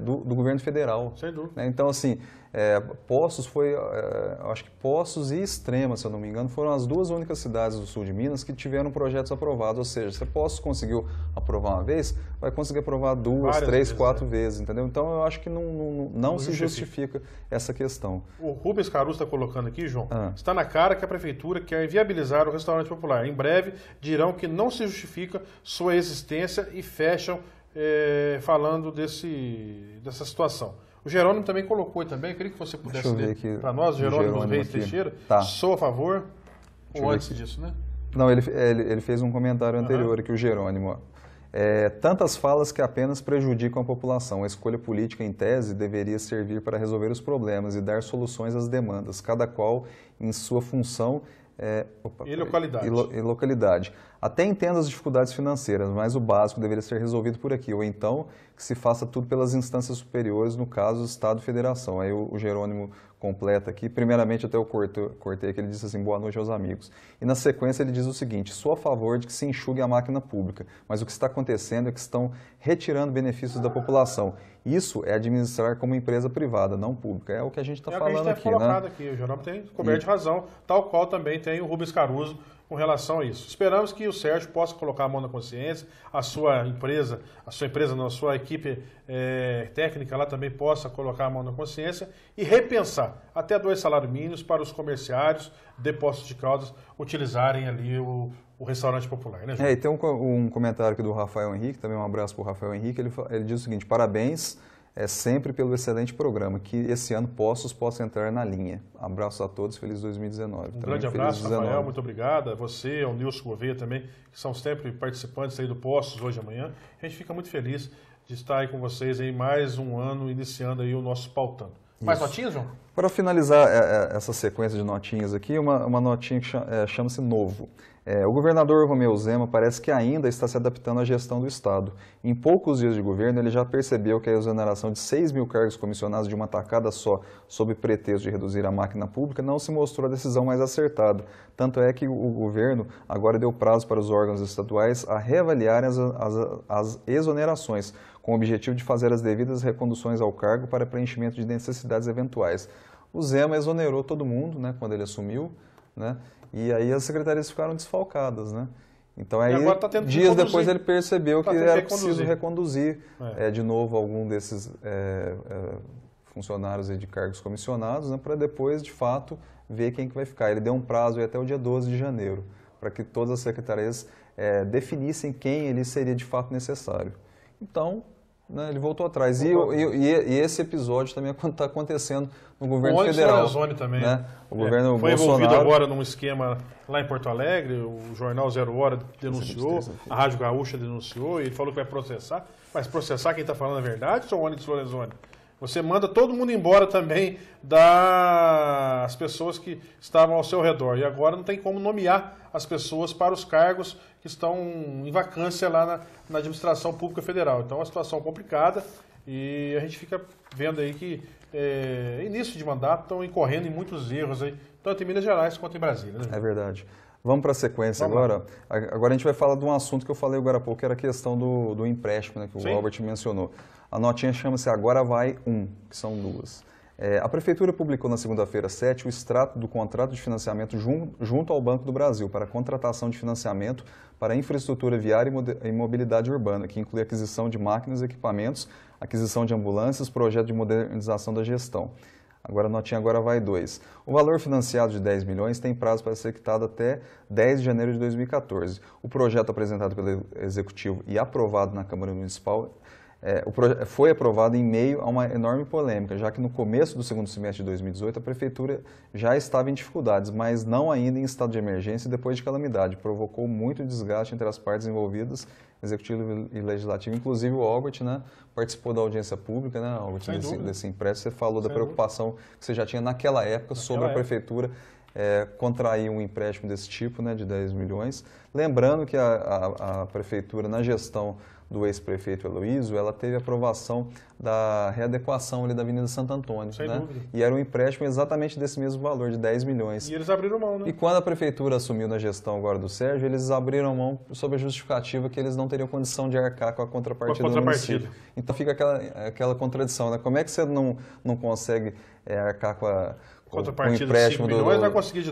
do governo federal. Sem dúvida. Então, assim, Poços acho que Poços e Extrema, se eu não me engano, foram as duas únicas cidades do sul de Minas que tiveram projetos aprovados. Ou seja, se Poços conseguiu aprovar uma vez, vai conseguir aprovar duas, três, quatro vezes, entendeu? Então, eu acho que não se justifica essa questão. O Rubens Caruso está colocando aqui, João, está na cara que a prefeitura quer viabilizar o restaurante popular. Em breve, dirão que não se justifica sua existência e fecham falando dessa situação. O Jerônimo também colocou também, eu queria que você pudesse ler para nós, Jerônimo Reis Teixeira. Tá. Sou a favor, ou antes disso, né? Não, ele fez um comentário anterior aqui, o Jerônimo. Tantas falas que apenas prejudicam a população. A escolha política, em tese, deveria servir para resolver os problemas e dar soluções às demandas, cada qual em sua função e localidade. E localidade. Até entendo as dificuldades financeiras, mas o básico deveria ser resolvido por aqui, ou então que se faça tudo pelas instâncias superiores, no caso, Estado e Federação. Aí o Jerônimo completa aqui. Primeiramente, até eu cortei que ele disse assim, boa noite aos amigos. E na sequência ele diz o seguinte, sou a favor de que se enxugue a máquina pública, mas o que está acontecendo é que estão retirando benefícios da população. Isso é administrar como empresa privada, não pública. É o que a gente está falando aqui, colocado aqui. O Jerônimo tem coberto de razão, tal qual também tem o Rubens Caruso com relação a isso. Esperamos que o Sérgio possa colocar a mão na consciência, a sua empresa, não, a sua equipe técnica lá também possa colocar a mão na consciência e repensar até 2 salários mínimos para os comerciários de Poços de Caldas utilizarem ali o restaurante popular, né, João? E tem um comentário aqui do Rafael Henrique, também um abraço para o Rafael Henrique, ele diz o seguinte, parabéns sempre pelo excelente programa, que esse ano Poços possa entrar na linha. Abraço a todos, feliz 2019. Um grande abraço, Rafael, muito obrigado. A você, ao Nilson Gouveia também, que são sempre participantes aí do Poços hoje e amanhã. A gente fica muito feliz de estar aí com vocês aí mais um ano, iniciando aí o nosso Pautando. Mais notinhas, João? Para finalizar essa sequência de notinhas aqui, uma notinha que chama-se Novo. O governador Romeu Zema parece que ainda está se adaptando à gestão do Estado. Em poucos dias de governo, ele já percebeu que a exoneração de 6 mil cargos comissionados de uma tacada só, sob pretexto de reduzir a máquina pública, não se mostrou a decisão mais acertada. Tanto é que o governo agora deu prazo para os órgãos estaduais a reavaliarem as exonerações, com o objetivo de fazer as devidas reconduções ao cargo para preenchimento de necessidades eventuais. O Zema exonerou todo mundo, né, quando ele assumiu, né? E aí as secretarias ficaram desfalcadas, né? Então aí, dias depois ele percebeu que era preciso reconduzir de novo algum desses funcionários aí de cargos comissionados, né, para depois, de fato, ver quem que vai ficar. Ele deu um prazo até o dia 12 de janeiro, para que todas as secretarias definissem quem ele seria de fato necessário. Então, né, ele voltou atrás. E esse episódio também está acontecendo no governo Onyx federal. Lorenzoni também. Né? O governo foi Bolsonaro... envolvido agora num esquema lá em Porto Alegre, o jornal Zero Hora denunciou, a Rádio Gaúcha denunciou, e ele falou que vai processar. Mas processar quem está falando a verdade, seu Onyx Lorenzoni? Você manda todo mundo embora também das pessoas que estavam ao seu redor. E agora não tem como nomear as pessoas para os cargos que estão em vacância lá na administração pública federal. Então é uma situação complicada e a gente fica vendo aí que início de mandato estão incorrendo em muitos erros aí, tanto em Minas Gerais quanto em Brasília. Né? É verdade. Vamos para a sequência agora. Agora a gente vai falar de um assunto que eu falei agora há pouco, que era a questão do empréstimo, né, que o Albert mencionou. A notinha chama-se Agora Vai 1, que são duas. A Prefeitura publicou na segunda-feira 7 o extrato do contrato de financiamento junto ao Banco do Brasil para contratação de financiamento para infraestrutura viária e mobilidade urbana, que inclui aquisição de máquinas e equipamentos, aquisição de ambulâncias, projeto de modernização da gestão. Agora a notinha agora vai 2. O valor financiado de 10 milhões tem prazo para ser quitado até 10 de janeiro de 2014. O projeto apresentado pelo Executivo e aprovado na Câmara Municipal foi aprovado em meio a uma enorme polêmica, já que no começo do segundo semestre de 2018 a Prefeitura já estava em dificuldades, mas não ainda em estado de emergência e depois de calamidade. Provocou muito desgaste entre as partes envolvidas, Executivo e Legislativo. Inclusive o Albert, né, participou da audiência pública, né, Albert, desse empréstimo. Você falou da preocupação que você já tinha naquela época sobre a Prefeitura contrair um empréstimo desse tipo, né, de 10 milhões. Lembrando que a Prefeitura, na gestão do ex-prefeito Heloísio, ela teve aprovação da readequação ali da Avenida Santo Antônio. Sem dúvida. E era um empréstimo exatamente desse mesmo valor, de 10 milhões. E eles abriram mão, né? E quando a Prefeitura assumiu na gestão agora do Sérgio, eles abriram mão sob a justificativa que eles não teriam condição de arcar com a contrapartida do município. Então fica aquela contradição, né? Como é que você não consegue arcar com o empréstimo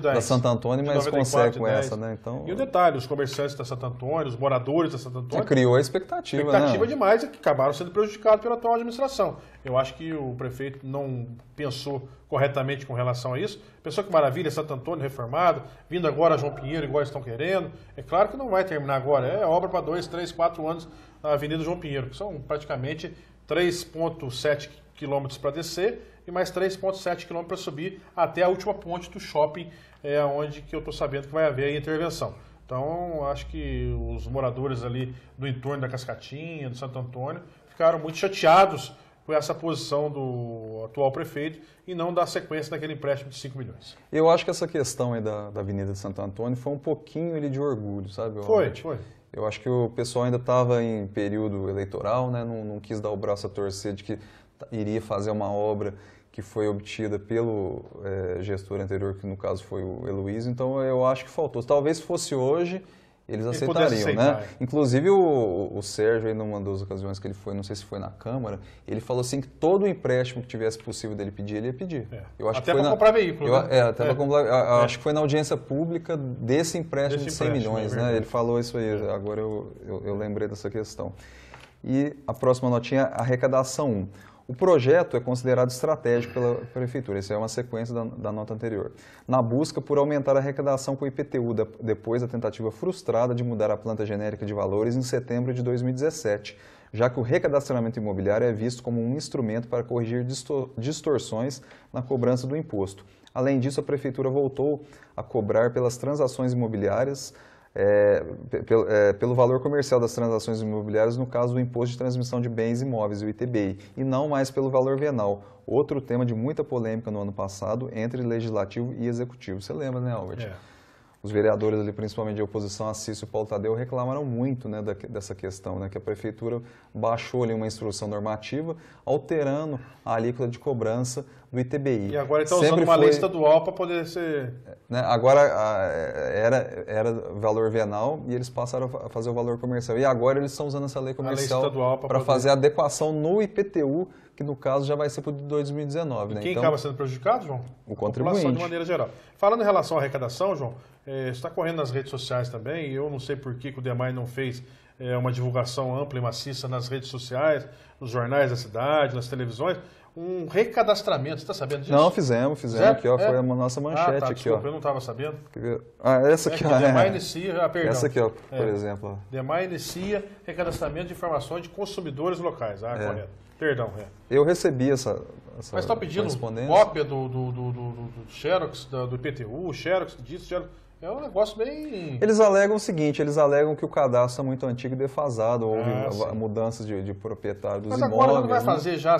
da Santo Antônio, mas consegue com essa, né? Então, e o detalhe, os comerciantes da Santo Antônio, os moradores da Santo Antônio... criou a expectativa, né? Demais e que acabaram sendo prejudicados pela atual administração. Eu acho que o prefeito não pensou corretamente com relação a isso. Pensou que maravilha, Santo Antônio reformado, vindo agora a João Pinheiro, igual eles estão querendo. É claro que não vai terminar agora, é obra para 2, 3, 4 anos na Avenida João Pinheiro, que são praticamente 3,7 quilômetros para descer e mais 3,7 km para subir até a última ponte do shopping, onde que eu estou sabendo que vai haver a intervenção. Então, acho que os moradores ali do entorno da Cascatinha, do Santo Antônio, ficaram muito chateados com essa posição do atual prefeito e não dar sequência naquele empréstimo de 5 milhões. Eu acho que essa questão aí da Avenida de Santo Antônio foi um pouquinho de orgulho, sabe? Foi. Eu acho que o pessoal ainda estava em período eleitoral, né? Não quis dar o braço a torcer de que iria fazer uma obra que foi obtida pelo gestor anterior, que no caso foi o Heloísio. Então eu acho que faltou. Talvez fosse hoje, eles aceitariam, né? Inclusive o Sérgio, aí, numa das ocasiões que ele foi, não sei se foi na Câmara, ele falou assim que todo o empréstimo que tivesse possível dele pedir, ele ia pedir. Eu acho até para comprar veículo, né? Até para comprar, acho que foi na audiência pública desse empréstimo de 100 milhões, né? Ele falou isso aí, agora eu lembrei dessa questão. E a próxima notinha, arrecadação 1. O projeto é considerado estratégico pela Prefeitura, essa é uma sequência da nota anterior, na busca por aumentar a arrecadação com o IPTU, depois da tentativa frustrada de mudar a planta genérica de valores em setembro de 2017, já que o recadastramento imobiliário é visto como um instrumento para corrigir distorções na cobrança do imposto. Além disso, a Prefeitura voltou a cobrar pelas transações imobiliárias, pelo valor comercial das transações imobiliárias no caso do Imposto de Transmissão de Bens Imóveis, o ITBI, e não mais pelo valor venal, outro tema de muita polêmica no ano passado entre Legislativo e Executivo. Você lembra, né, Albert? Os vereadores ali, principalmente de oposição, a Cício e Paulo Tadeu, reclamaram muito, né, dessa questão, né, que a Prefeitura baixou ali uma instrução normativa, alterando a alíquota de cobrança do ITBI. E agora está usando uma lei estadual para poder ser... Né, agora era valor venal e eles passaram a fazer o valor comercial. E agora eles estão usando essa lei comercial para fazer a adequação no IPTU, que no caso já vai ser para 2019. E né? quem acaba sendo prejudicado, João? O contribuinte. A população de maneira geral. Falando em relação à arrecadação, João, está correndo nas redes sociais também, e eu não sei por que o DEMAI não fez uma divulgação ampla e maciça nas redes sociais, nos jornais da cidade, nas televisões, um recadastramento. Você está sabendo disso? Não, fizemos aqui, ó, foi a nossa manchete tá, aqui, desculpa, ó. eu não estava sabendo. Essa aqui, ó. DEMAI inicia, perdão. Essa aqui, ó, por exemplo. Ó. DEMAI inicia recadastramento de informações de consumidores locais. Correto. Perdão, Eu recebi essa mas está pedindo cópia do Xerox, do IPTU, Xerox disso, Xerox. É um negócio bem... Eles alegam o seguinte, eles alegam que o cadastro é muito antigo e defasado, houve mudanças de proprietário dos imóveis. Mas agora não vai fazer já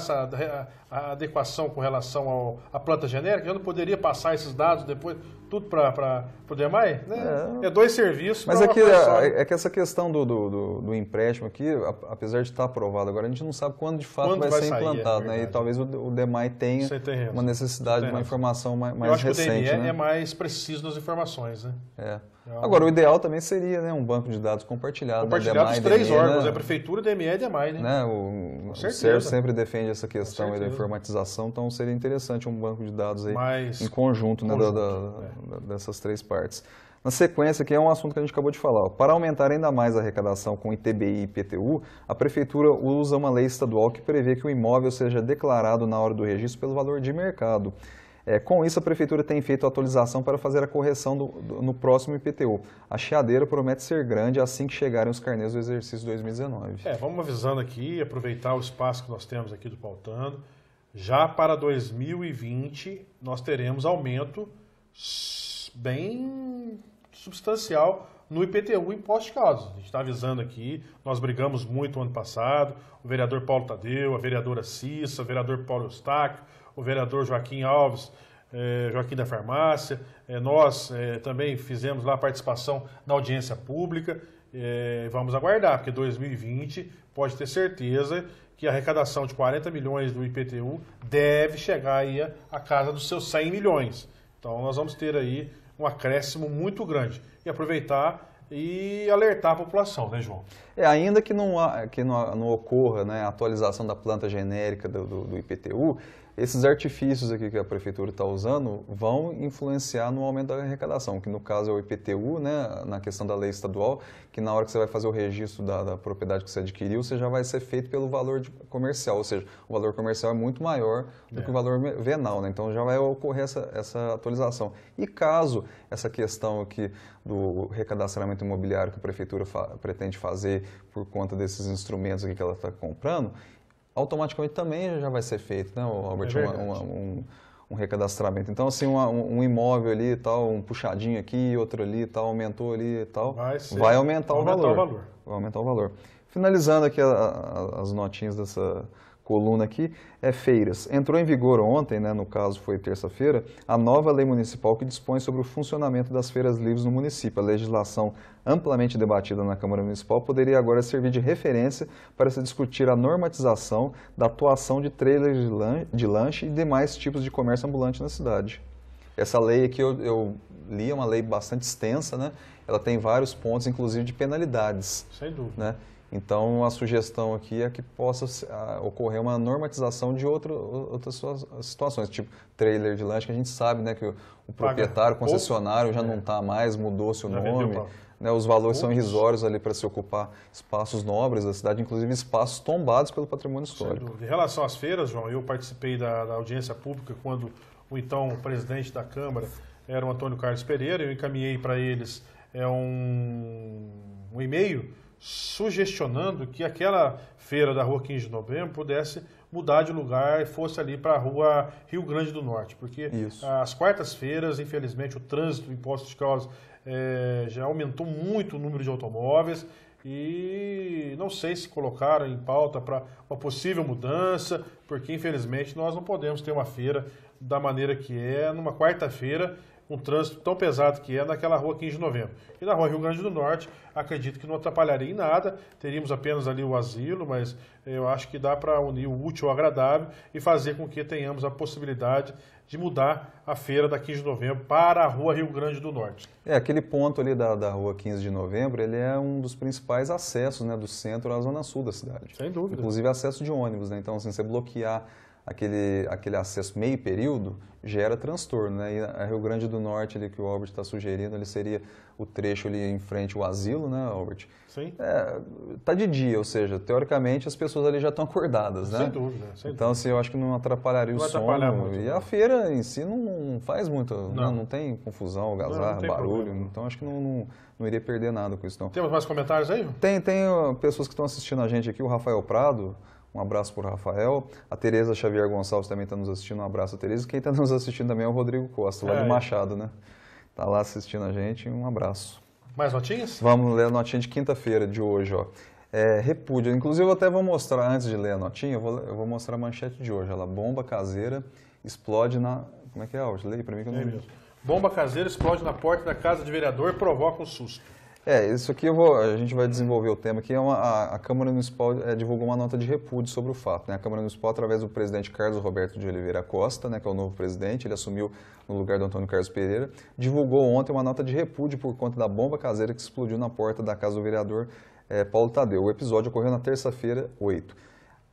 a adequação com relação à planta genérica? Já não poderia passar esses dados depois, tudo para o DEMAI? É 2 serviços. Mas é que essa questão do empréstimo aqui, apesar de estar aprovado agora, a gente não sabe quando de fato vai ser implantado, né? E talvez o DEMAI tenha uma necessidade de uma informação mais recente. Eu acho que o DME é mais preciso nas informações, né? Agora, o ideal também seria, né, um banco de dados compartilhado. Compartilhado dos 3 órgãos, a Prefeitura, DME e DEMAI, né? O Sérgio sempre defende essa questão da informatização, então seria interessante um banco de dados aí em conjunto, né, dessas 3 partes. Na sequência, que é um assunto que a gente acabou de falar, para aumentar ainda mais a arrecadação com ITBI e IPTU, a Prefeitura usa uma lei estadual que prevê que o imóvel seja declarado na hora do registro pelo valor de mercado. Com isso, a Prefeitura tem feito a atualização para fazer a correção no próximo IPTU. A chiadeira promete ser grande assim que chegarem os carnês do exercício 2019. Vamos avisando aqui, aproveitar o espaço que nós temos aqui do Pautando. Já para 2020, nós teremos aumento bem substancial no IPTU, Imposto de Causa. A gente está avisando aqui, nós brigamos muito ano passado, o vereador Paulo Tadeu, a vereadora Cissa, o vereador Paulo Eustáquio, o vereador Joaquim Alves, Joaquim da Farmácia, nós também fizemos lá a participação na audiência pública, vamos aguardar, porque 2020 pode ter certeza que a arrecadação de 40 milhões do IPTU deve chegar aí à casa dos seus 100 milhões. Então nós vamos ter aí um acréscimo muito grande e aproveitar e alertar a população, né, João? Ainda que não ocorra, né, a atualização da planta genérica do IPTU, esses artifícios aqui que a Prefeitura está usando vão influenciar no aumento da arrecadação, que no caso é o IPTU, né, na questão da lei estadual, que na hora que você vai fazer o registro da propriedade que você adquiriu, você já vai ser feito pelo valor comercial, ou seja, o valor comercial é muito maior do que o valor venal, né, então já vai ocorrer essa atualização. E caso essa questão aqui do recadastramento imobiliário que a Prefeitura pretende fazer por conta desses instrumentos aqui que ela está comprando, automaticamente também já vai ser feito, né, Albert, um recadastramento. Então, assim, um imóvel ali e tal, um puxadinho aqui, outro ali e tal, aumentou ali e tal, vai aumentar o valor. Vai aumentar o valor. Finalizando aqui as notinhas dessa coluna aqui, feiras. Entrou em vigor ontem, né, no caso foi terça-feira, a nova lei municipal que dispõe sobre o funcionamento das feiras livres no município. A legislação amplamente debatida na Câmara Municipal poderia agora servir de referência para se discutir a normatização da atuação de trailers de lanche e demais tipos de comércio ambulante na cidade. Essa lei aqui eu li, é uma lei bastante extensa, né? Ela tem vários pontos, inclusive de penalidades. Sem dúvida. Né? Então, a sugestão aqui é que possa ocorrer uma normatização de outras situações, tipo trailer de lanche, que a gente sabe, né, que o proprietário, o concessionário já não está mais, mudou-se o nome, né, os valores são irrisórios ali para se ocupar espaços nobres da cidade, inclusive espaços tombados pelo patrimônio histórico. Em relação às feiras, João, eu participei da audiência pública quando o então presidente da Câmara era o Antônio Carlos Pereira, eu encaminhei para eles um e-mail sugestionando que aquela feira da Rua 15 de Novembro pudesse mudar de lugar e fosse ali para a Rua Rio Grande do Norte, porque as quartas-feiras, infelizmente, o trânsito, o imposto de causa já aumentou muito o número de automóveis e não sei se colocaram em pauta para uma possível mudança, porque infelizmente nós não podemos ter uma feira da maneira que é numa quarta-feira, um trânsito tão pesado que é naquela Rua 15 de Novembro. E na Rua Rio Grande do Norte, acredito que não atrapalharia em nada, teríamos apenas ali o asilo, mas eu acho que dá para unir o útil ao agradável e fazer com que tenhamos a possibilidade de mudar a feira da 15 de Novembro para a Rua Rio Grande do Norte. Aquele ponto ali da Rua 15 de Novembro, ele é um dos principais acessos, né, do centro à zona sul da cidade. Sem dúvida. Inclusive acesso de ônibus, né? Então, assim, você bloquear aquele acesso meio período gera transtorno, né? E a Rio Grande do Norte, ali, que o Albert está sugerindo, ele seria o trecho ali em frente ao asilo, né, Albert? Sim. Tá de dia, ou seja, teoricamente as pessoas ali já estão acordadas, né? Sem dúvida. Então, assim, eu acho que não atrapalharia o sono. Muito, e a feira em si não faz muito, não tem confusão, algazarra, tem barulho. problema. Então, acho que não iria perder nada com isso, não. Temos mais comentários aí? Tem pessoas que estão assistindo a gente aqui, o Rafael Prado. Um abraço para o Rafael. A Tereza Xavier Gonçalves também está nos assistindo. Um abraço a Tereza. Quem está nos assistindo também é o Rodrigo Costa, lá do Machado, né? Está lá assistindo a gente. Um abraço. Mais notinhas? Vamos ler a notinha de quinta-feira de hoje, ó. Repúdio. Inclusive, eu até vou mostrar, antes de ler a notinha, eu vou mostrar a manchete de hoje. Ela, bomba caseira explode na... Como é que é, Alves? Leia para mim que eu não... mesmo. Bomba caseira explode na porta da casa de vereador e provoca um susto. Isso aqui a gente vai desenvolver o tema aqui. A Câmara Municipal divulgou uma nota de repúdio sobre o fato, né? A Câmara Municipal, através do presidente Carlos Roberto de Oliveira Costa, né, que é o novo presidente, ele assumiu no lugar do Antônio Carlos Pereira, divulgou ontem uma nota de repúdio por conta da bomba caseira que explodiu na porta da casa do vereador Paulo Tadeu. O episódio ocorreu na terça-feira, 8.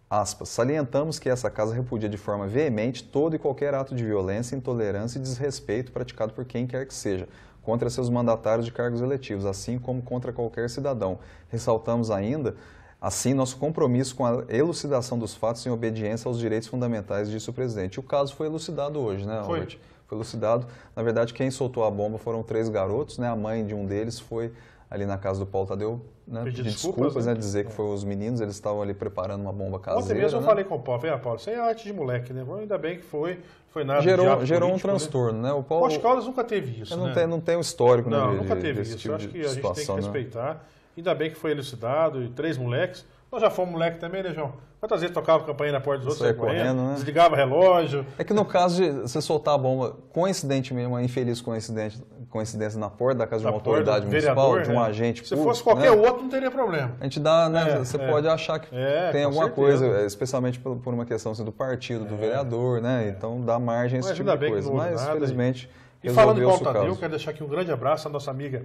Aspas, salientamos que essa casa repudia de forma veemente todo e qualquer ato de violência, intolerância e desrespeito praticado por quem quer que seja, contra seus mandatários de cargos eletivos, assim como contra qualquer cidadão. Ressaltamos ainda, assim, nosso compromisso com a elucidação dos fatos em obediência aos direitos fundamentais, disse o presidente. E o caso foi elucidado hoje, né, Albert? Foi elucidado. Na verdade, quem soltou a bomba foram 3 garotos, né? A mãe de um deles foi ali na casa do Paulo Tadeu, né? Pedir desculpas, né? Dizer que foi os meninos, eles estavam ali preparando uma bomba caseira. Ontem mesmo eu né? falei com o Paulo, Paulo, isso aí é arte de moleque, né? Ainda bem que foi nada gerou um transtorno, né? O Paulo Poste Caldas nunca teve isso, não tem um histórico, não, né? Nunca teve isso. Tipo eu acho que a gente situação, tem que respeitar. Né? Ainda bem que foi elucidado, e 3 moleques. Nós já fomos moleque também, né, João? Quantas vezes tocava campanha na porta dos outros, correndo, né? Desligava relógio. É que no caso de você soltar a bomba, coincidentemente, uma infeliz coincidência na porta da casa de uma autoridade municipal, de um agente público. Se fosse qualquer outro, não teria problema. A gente dá, né? Você pode achar que tem alguma coisa, especialmente por uma questão assim, do partido, do vereador, né? Então dá margem a esse tipo de coisa. Mas, felizmente, e falando em Paulo Tadeu, quero deixar aqui um grande abraço à nossa amiga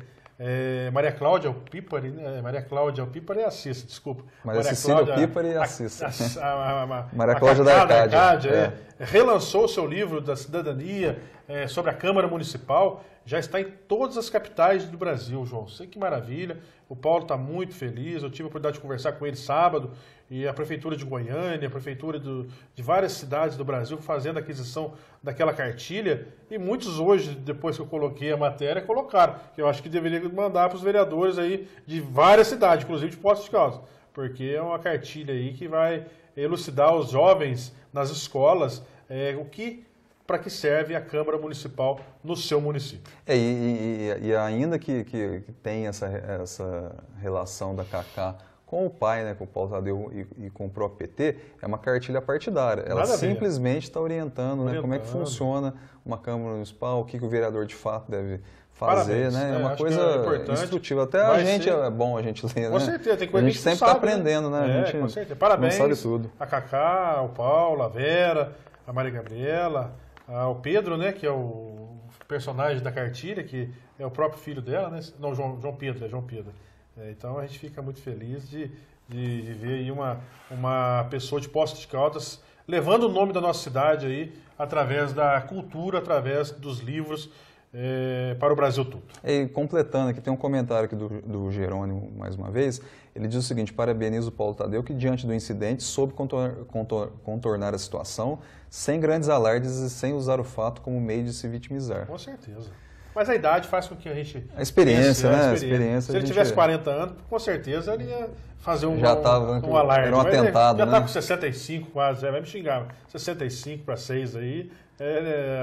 Maria Cláudia Alpípari, né? Maria Cláudia Alpípari é Cissa, desculpa. Maria Cecília Alpípari é Cissa. Maria Cláudia da Arcádia. Relançou o seu livro da cidadania sobre a Câmara Municipal. Já está em todas as capitais do Brasil, João. Sei que maravilha. O Paulo está muito feliz. Eu tive a oportunidade de conversar com ele sábado. E a Prefeitura de Goiânia, a Prefeitura de várias cidades do Brasil fazendo a aquisição daquela cartilha. E muitos hoje, depois que eu coloquei a matéria, colocaram. Que eu acho que deveria mandar para os vereadores aí de várias cidades, inclusive de Poços de Caldas. Porque é uma cartilha aí que vai elucidar os jovens nas escolas para que serve a Câmara Municipal no seu município. E ainda que tem essa relação da Cacá com o pai, né, com o Paulo Tadeu e com o próprio PT, é uma cartilha partidária. Ela simplesmente está orientando, né, como é que funciona uma Câmara Municipal, o que o vereador de fato deve fazer, né? É uma coisa instrutiva. Até a gente é bom a gente ler, né? Com certeza, tem coisa a gente sempre está aprendendo, né? A gente com certeza. Parabéns não sabe tudo. A Cacá, ao Paulo, a Vera, a Maria Gabriela, ao Pedro, né, que é o personagem da cartilha, que é o próprio filho dela, né? Não, João Pedro. Então a gente fica muito feliz de ver aí uma pessoa de Poços de Caldas levando o nome da nossa cidade aí através da cultura, através dos livros para o Brasil todo. E completando aqui, tem um comentário aqui do Jerônimo, mais uma vez. Ele diz o seguinte: parabenizo o Paulo Tadeu que diante do incidente soube contornar a situação sem grandes alardes e sem usar o fato como meio de se vitimizar. Com certeza. Mas a idade faz com que a gente... A experiência, né? A experiência. Se ele tivesse 40 anos, com certeza ele ia fazer um alarde. Era um atentado, já está com 65 quase, vai me xingar. 65 para 6 aí,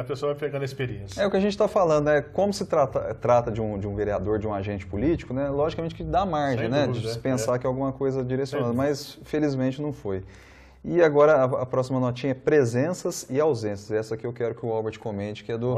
a pessoa vai pegando a experiência. É o que a gente está falando, né? Como se trata de um vereador, de um agente político, né? Logicamente que dá margem, né? De se pensar que é alguma coisa direcionada, mas felizmente não foi. E agora a próxima notinha é presenças e ausências. Essa aqui eu quero que o Albert comente, que é do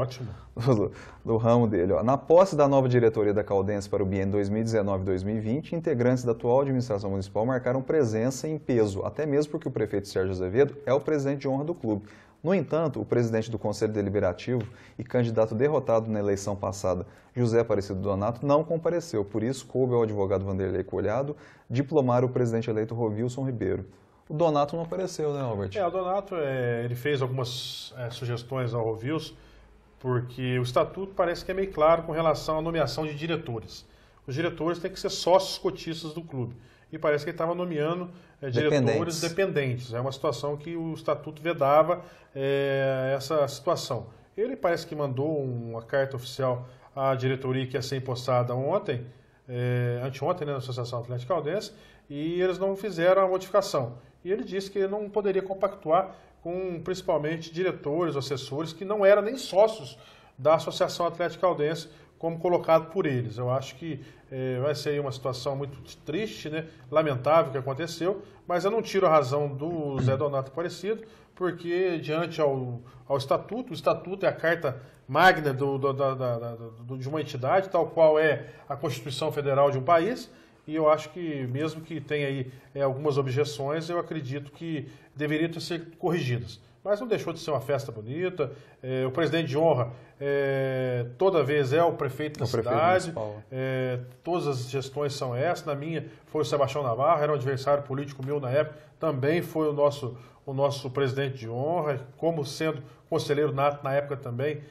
ramo dele. Ó. Na posse da nova diretoria da Caldense para o biênio 2019-2020, integrantes da atual administração municipal marcaram presença em peso, até mesmo porque o prefeito Sérgio Azevedo é o presidente de honra do clube. No entanto, o presidente do Conselho Deliberativo e candidato derrotado na eleição passada, José Aparecido Donato, não compareceu. Por isso, coube ao advogado Vanderlei Colhado diplomar o presidente eleito Rovilson Ribeiro. O Donato não apareceu, né, Albert? O Donato ele fez algumas sugestões ao Rovils, porque o estatuto parece que é meio claro com relação à nomeação de diretores. Os diretores têm que ser sócios cotistas do clube. E parece que ele estava nomeando diretores dependentes. É uma situação que o estatuto vedava essa situação. Ele parece que mandou uma carta oficial à diretoria que ia ser empossada anteontem, né, na Associação Atlética Caldense, e eles não fizeram a modificação. E ele disse que ele não poderia compactuar com, principalmente, diretores ou assessores que não eram nem sócios da Associação Atlética Caldense, como colocado por eles. Eu acho que vai ser aí uma situação muito triste, né? Lamentável que aconteceu, mas eu não tiro a razão do Zé Donato Aparecido, porque diante ao estatuto, o estatuto é a carta magna de uma entidade, tal qual é a Constituição Federal de um país, e eu acho que, mesmo que tenha aí algumas objeções, eu acredito que deveriam ser corrigidas. Mas não deixou de ser uma festa bonita. O presidente de honra, toda vez é o prefeito da cidade. Todas as gestões são essas. Na minha foi o Sebastião Navarro, era um adversário político meu na época. Também foi o nosso presidente de honra, como sendo conselheiro nato na época também.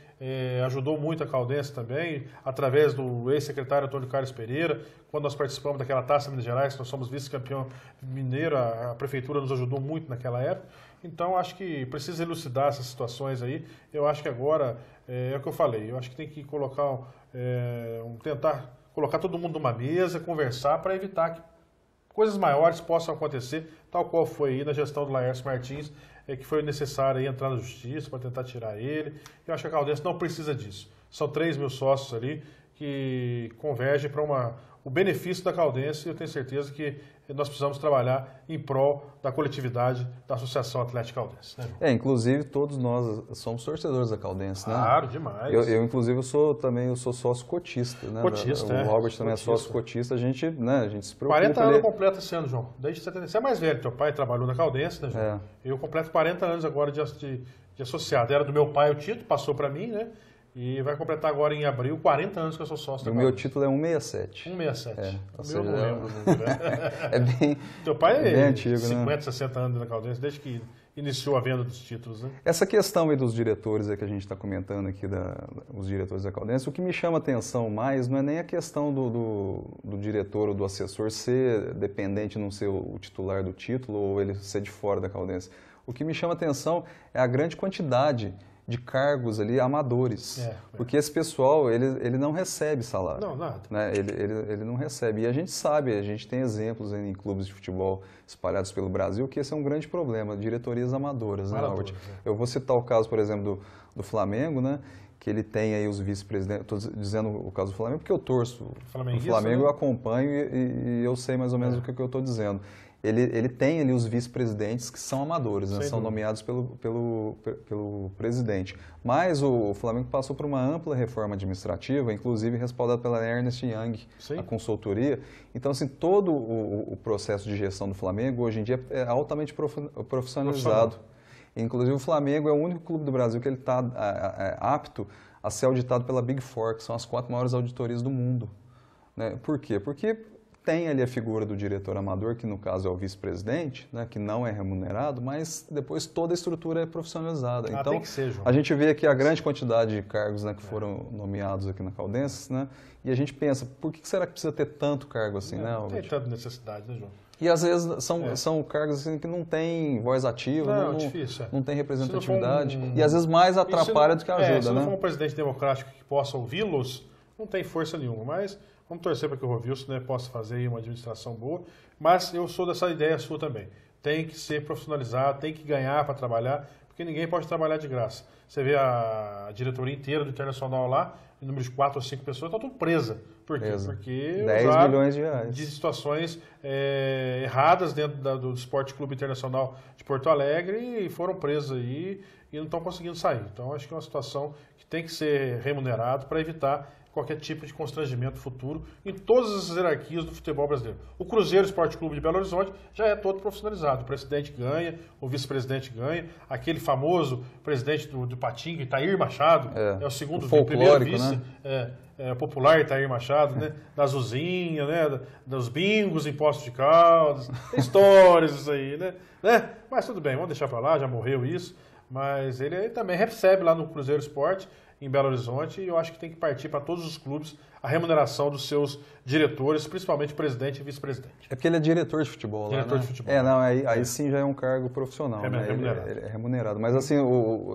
Ajudou muito a Caldense também, através do ex-secretário Antônio Carlos Pereira. Quando nós participamos daquela Taça Minas Gerais, nós somos vice-campeão mineiro, a prefeitura nos ajudou muito naquela época. Então, acho que precisa elucidar essas situações aí. Eu acho que agora, é o que eu falei, eu acho que tem que colocar, tentar colocar todo mundo numa mesa, conversar, para evitar que coisas maiores possam acontecer, tal qual foi aí na gestão do Laércio Martins, que foi necessário aí entrar na justiça para tentar tirar ele. Eu acho que a Caldense não precisa disso. São 3 mil sócios ali que convergem para o benefício da Caldense, e eu tenho certeza que nós precisamos trabalhar em prol da coletividade da Associação Atlética Caldense. Né? Inclusive todos nós somos torcedores da Caldense, né? Claro, demais. Eu inclusive, eu sou sócio cotista, né? Cotista, O Robert também é sócio cotista, a gente se preocupa. 40 anos completo esse ano, João. Desde 70. Você é mais velho, teu pai trabalhou na Caldense, né, João? Eu completo 40 anos agora de associado. Era do meu pai o título, passou para mim, né? E vai completar agora em abril 40 anos que eu sou sócio da Caldense. O meu título é 167. 167. O meu não lembro. É bem Teu pai bem antigo, 50, né? 60 anos na Caldense, desde que iniciou a venda dos títulos, né? Essa questão aí dos diretores que a gente está comentando aqui, os diretores da Caldense, o que me chama atenção mais não é nem a questão do diretor ou do assessor ser dependente, não ser o titular do título ou ele ser de fora da Caldense. O que me chama atenção é a grande quantidade de cargos ali amadores, porque esse pessoal ele não recebe salário. Não, nada. Né? Ele não recebe. E a gente sabe, a gente tem exemplos em clubes de futebol espalhados pelo Brasil que esse é um grande problema, diretorias amadoras. Né, Albert? Eu vou citar o caso, por exemplo, do Flamengo, né? Que ele tem aí os vice-presidentes. Estou dizendo o caso do Flamengo porque eu torço o Flamengo, né? Eu acompanho e eu sei mais ou menos o que eu estou dizendo. Ele tem ali os vice-presidentes que são amadores, né? São nomeados pelo presidente. Mas o Flamengo passou por uma ampla reforma administrativa, inclusive respaldada pela Ernst Young, a consultoria. Então, assim, todo o processo de gestão do Flamengo, hoje em dia, é altamente profissionalizado. Inclusive, o Flamengo é o único clube do Brasil que ele está apto a ser auditado pela Big Four, que são as 4 maiores auditorias do mundo. Né? Por quê? Porque tem ali a figura do diretor amador, que no caso é o vice-presidente, né, que não é remunerado, mas depois toda a estrutura é profissionalizada. Então, tem que ser, João. A gente vê aqui a grande quantidade de cargos, né, que foram nomeados aqui na Caldense, né, e a gente pensa, por que será que precisa ter tanto cargo assim? Não tem tanta necessidade, né, João? E às vezes são cargos assim, que não tem voz ativa, não tem representatividade, e às vezes mais atrapalha do que ajuda. Se não for um presidente democrático que possa ouvi-los, não tem força nenhuma, mas vamos torcer para que o Rovils, né, possa fazer aí uma administração boa, mas eu sou dessa ideia sua também. Tem que ser profissionalizado, tem que ganhar para trabalhar, porque ninguém pode trabalhar de graça. Você vê a diretoria inteira do Internacional lá, em número de 4 ou 5 pessoas, está tudo presa. Por quê? Porque 10 milhões de reais. De situações erradas dentro do Esporte Clube Internacional de Porto Alegre e foram presos aí e não estão conseguindo sair. Então, acho que é uma situação que tem que ser remunerado para evitar qualquer tipo de constrangimento futuro em todas as hierarquias do futebol brasileiro. O Cruzeiro Esporte Clube de Belo Horizonte já é todo profissionalizado. O presidente ganha, o vice-presidente ganha, aquele famoso presidente do Patinga, Itair Machado, é o segundo, o primeiro vice, né? Popular Itair Machado, né? Da Azuzinha, né? Dos bingos em Poços de Caldas, histórias isso aí, né? Mas tudo bem, vamos deixar para lá, já morreu isso, mas ele também recebe lá no Cruzeiro Esporte, em Belo Horizonte, e eu acho que tem que partir para todos os clubes a remuneração dos seus diretores, principalmente presidente e vice-presidente. É porque ele é diretor de futebol, diretor lá, né? de futebol. Aí sim já é um cargo profissional, né? Ele é remunerado. Mas assim,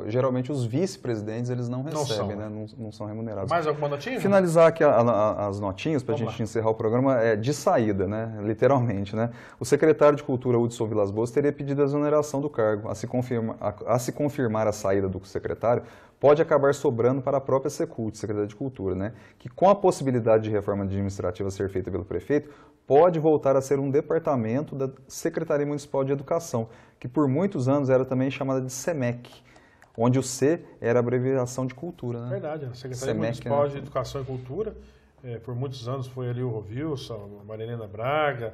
geralmente os vice-presidentes eles não recebem, né? Não são remunerados. Mais alguma notinha? Finalizar aqui as notinhas para a gente encerrar o programa de saída, né? Literalmente, né? O secretário de Cultura, Hudson Vilas Boas, teria pedido a exoneração do cargo. A se confirmar a saída do secretário, pode acabar sobrando para a própria Secult, Secretaria de Cultura, né? Que com a possibilidade de reforma administrativa ser feita pelo prefeito, pode voltar a ser um departamento da Secretaria Municipal de Educação, que por muitos anos era também chamada de SEMEC, onde o C era a abreviação de cultura, né? Verdade, a Secretaria Municipal de Educação e Cultura, por muitos anos foi ali o Rovilson, a Marilena Braga,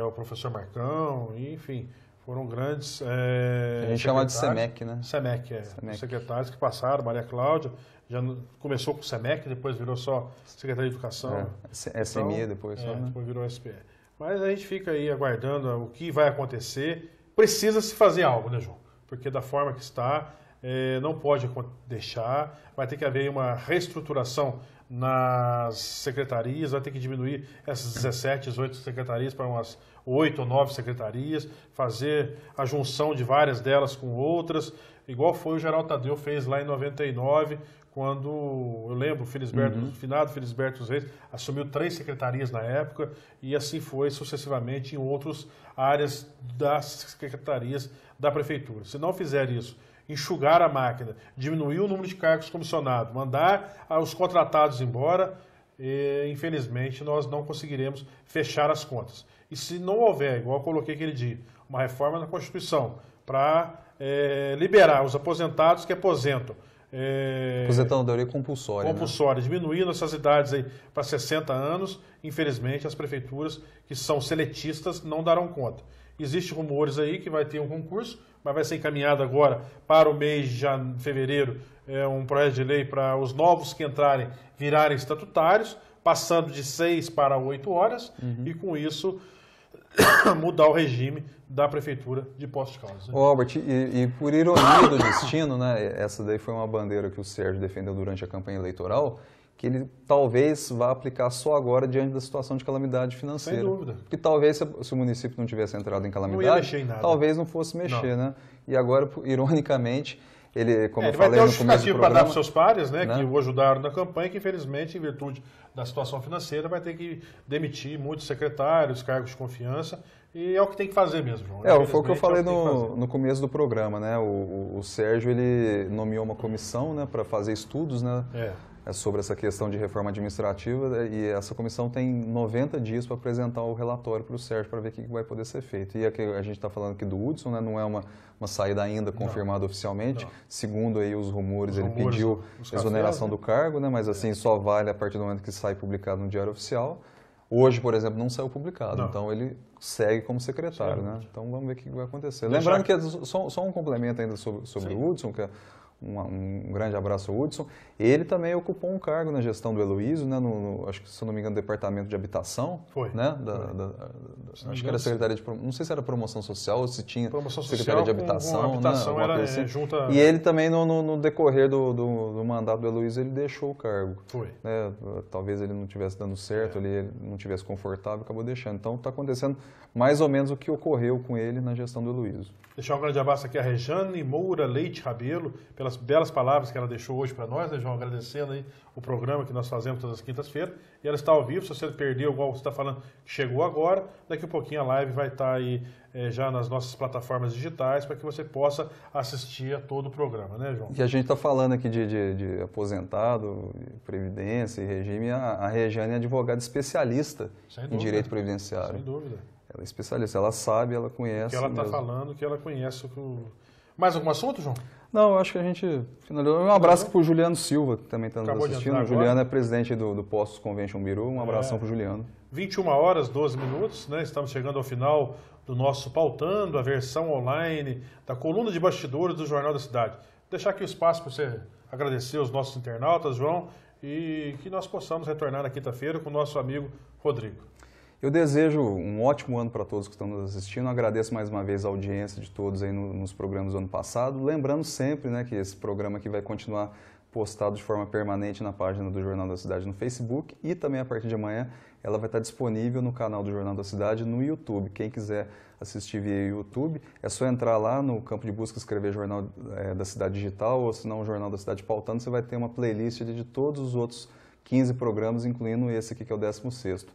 o professor Marcão, enfim... Foram grandes a gente chama de SEMEC, né? SEMEC, SEMEC. Os secretários que passaram, Maria Cláudia, já começou com o SEMEC, depois virou só Secretaria de Educação. SME então, depois só, né? Depois virou SPE. Mas a gente fica aí aguardando o que vai acontecer. Precisa se fazer algo, né, João? Porque da forma que está, não pode deixar, vai ter que haver uma reestruturação nas secretarias, vai ter que diminuir essas 17, 18 secretarias para umas 8 ou 9 secretarias, fazer a junção de várias delas com outras, igual foi o Geraldo Tadeu fez lá em 99, quando, eu lembro, o finado Felisberto Reis assumiu 3 secretarias na época, e assim foi sucessivamente em outras áreas das secretarias da prefeitura. Se não fizer isso, enxugar a máquina, diminuir o número de cargos comissionados, mandar os contratados embora, infelizmente nós não conseguiremos fechar as contas. E se não houver, igual eu coloquei aquele dia, uma reforma na Constituição para liberar os aposentados que aposentam. Aposentadoria compulsória. Compulsória, né? Diminuindo essas idades aí para 60 anos, infelizmente as prefeituras que são seletistas não darão conta. Existem rumores aí que vai ter um concurso, mas vai ser encaminhado agora para o mês de fevereiro um projeto de lei para os novos que entrarem virarem estatutários, passando de 6 para 8 horas, e com isso mudar o regime da Prefeitura de Poços de Caldas. Né? Albert, e por ironia do destino, né, essa daí foi uma bandeira que o Sérgio defendeu durante a campanha eleitoral, que ele talvez vá aplicar só agora diante da situação de calamidade financeira. Sem dúvida. Porque talvez se o município não tivesse entrado em calamidade, não ia mexer em nada. Talvez não fosse mexer, né? E agora, ironicamente, como eu ele vai falei ter no começo do programa, para dar para os seus pares, né, que o ajudaram na campanha, que infelizmente, em virtude da situação financeira, vai ter que demitir muitos secretários, cargos de confiança, e é o que tem que fazer mesmo, João. Foi o que eu falei no começo do programa, né? O Sérgio, ele nomeou uma comissão, né, para fazer estudos, né? Sobre essa questão de reforma administrativa, e essa comissão tem 90 dias para apresentar o relatório para o Sérgio para ver o que vai poder ser feito. E aqui a gente está falando aqui do Hudson, né, não é uma saída ainda confirmada oficialmente, segundo aí os rumores, ele pediu exoneração do cargo, né, mas assim só vale a partir do momento que sai publicado no Diário Oficial. Hoje, por exemplo, não saiu publicado, então ele segue como secretário, né? Então vamos ver o que vai acontecer. Lembrando que só um complemento ainda sobre o Hudson, que é um grande abraço ao Hudson. Ele também ocupou um cargo na gestão do Heloísio, né, acho que, se não me engano, Departamento de Habitação. Foi. Né, acho que era Secretaria de... Não sei se era Promoção Social ou se tinha Secretaria de Habitação. Com habitação, né, era assim. junta... E ele também, no decorrer do mandato do Heloísio, ele deixou o cargo. Foi. Né, talvez ele não estivesse dando certo, ele não estivesse confortável, acabou deixando. Então, está acontecendo mais ou menos o que ocorreu com ele na gestão do Heloísio. Deixar um grande abraço aqui a Rejane Moura Leite Rabelo, pelas belas palavras que ela deixou hoje para nós, né, João? Agradecendo aí o programa que nós fazemos todas as quintas-feiras. E ela está ao vivo, se você perdeu, igual você está falando, chegou agora, daqui a pouquinho a live vai estar aí já nas nossas plataformas digitais para que você possa assistir a todo o programa, né, João? E a gente está falando aqui de aposentado, previdência e regime, a Rejane é advogada especialista em direito previdenciário. Sem dúvida. Ela é especialista, ela sabe, ela conhece. O que ela está falando, que ela conhece. Mais algum assunto, João? Não, eu acho que a gente finalizou. Um abraço para o Juliano Silva, que também está nos assistindo. O Juliano é presidente do Postos Convention Bureau. Um abração para o Juliano. 21 horas, 12 minutos, né? Estamos chegando ao final do nosso Pautando, a versão online da coluna de bastidores do Jornal da Cidade. Vou deixar aqui o espaço para você agradecer aos nossos internautas, João, e que nós possamos retornar na quinta-feira com o nosso amigo Rodrigo. Eu desejo um ótimo ano para todos que estão nos assistindo. Agradeço mais uma vez a audiência de todos aí nos programas do ano passado. Lembrando sempre, né, que esse programa aqui vai continuar postado de forma permanente na página do Jornal da Cidade no Facebook e também a partir de amanhã ela vai estar disponível no canal do Jornal da Cidade no YouTube. Quem quiser assistir via YouTube, é só entrar lá no campo de busca, escrever Jornal da Cidade Digital ou se não o Jornal da Cidade Pautando, você vai ter uma playlist de todos os outros 15 programas, incluindo esse aqui que é o 16º.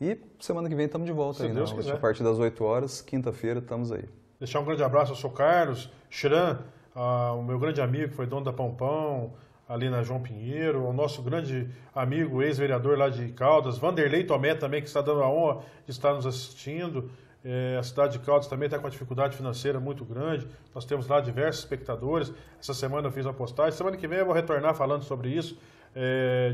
E semana que vem estamos de volta aí, a partir das 8 horas, quinta-feira, estamos aí. Deixar um grande abraço ao seu Carlos, Chiran, o meu grande amigo que foi dono da Pampão, ali na João Pinheiro, o nosso grande amigo, ex-vereador lá de Caldas, Vanderlei Tomé também, que está dando a honra de estar nos assistindo. A cidade de Caldas também está com uma dificuldade financeira muito grande. Nós temos lá diversos espectadores. Essa semana eu fiz uma postagem. Semana que vem eu vou retornar falando sobre isso,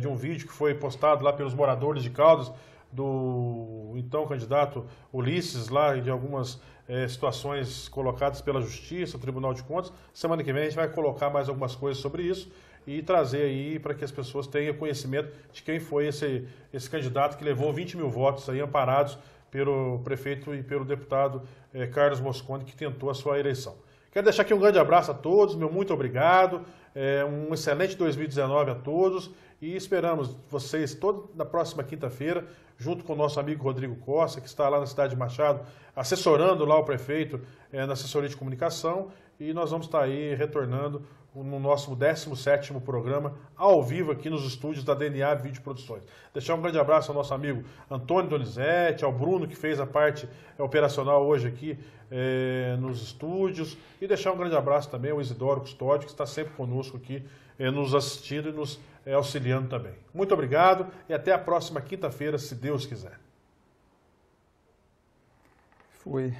de um vídeo que foi postado lá pelos moradores de Caldas, do então candidato Ulisses, lá de algumas situações colocadas pela Justiça, o Tribunal de Contas. Semana que vem a gente vai colocar mais algumas coisas sobre isso e trazer aí para que as pessoas tenham conhecimento de quem foi esse candidato que levou 20 mil votos aí amparados pelo prefeito e pelo deputado Carlos Mosconi, que tentou a sua eleição. Quero deixar aqui um grande abraço a todos, meu muito obrigado, um excelente 2019 a todos e esperamos vocês na próxima quinta-feira, junto com o nosso amigo Rodrigo Costa, que está lá na cidade de Machado, assessorando lá o prefeito na assessoria de comunicação, e nós vamos estar aí retornando no nosso 17º programa, ao vivo aqui nos estúdios da DNA Vídeo Produções. Deixar um grande abraço ao nosso amigo Antônio Donizete, ao Bruno, que fez a parte operacional hoje aqui nos estúdios, e deixar um grande abraço também ao Isidoro Custódio, que está sempre conosco aqui, nos assistindo e nos auxiliando também. Muito obrigado e até a próxima quinta-feira, se Deus quiser. Foi.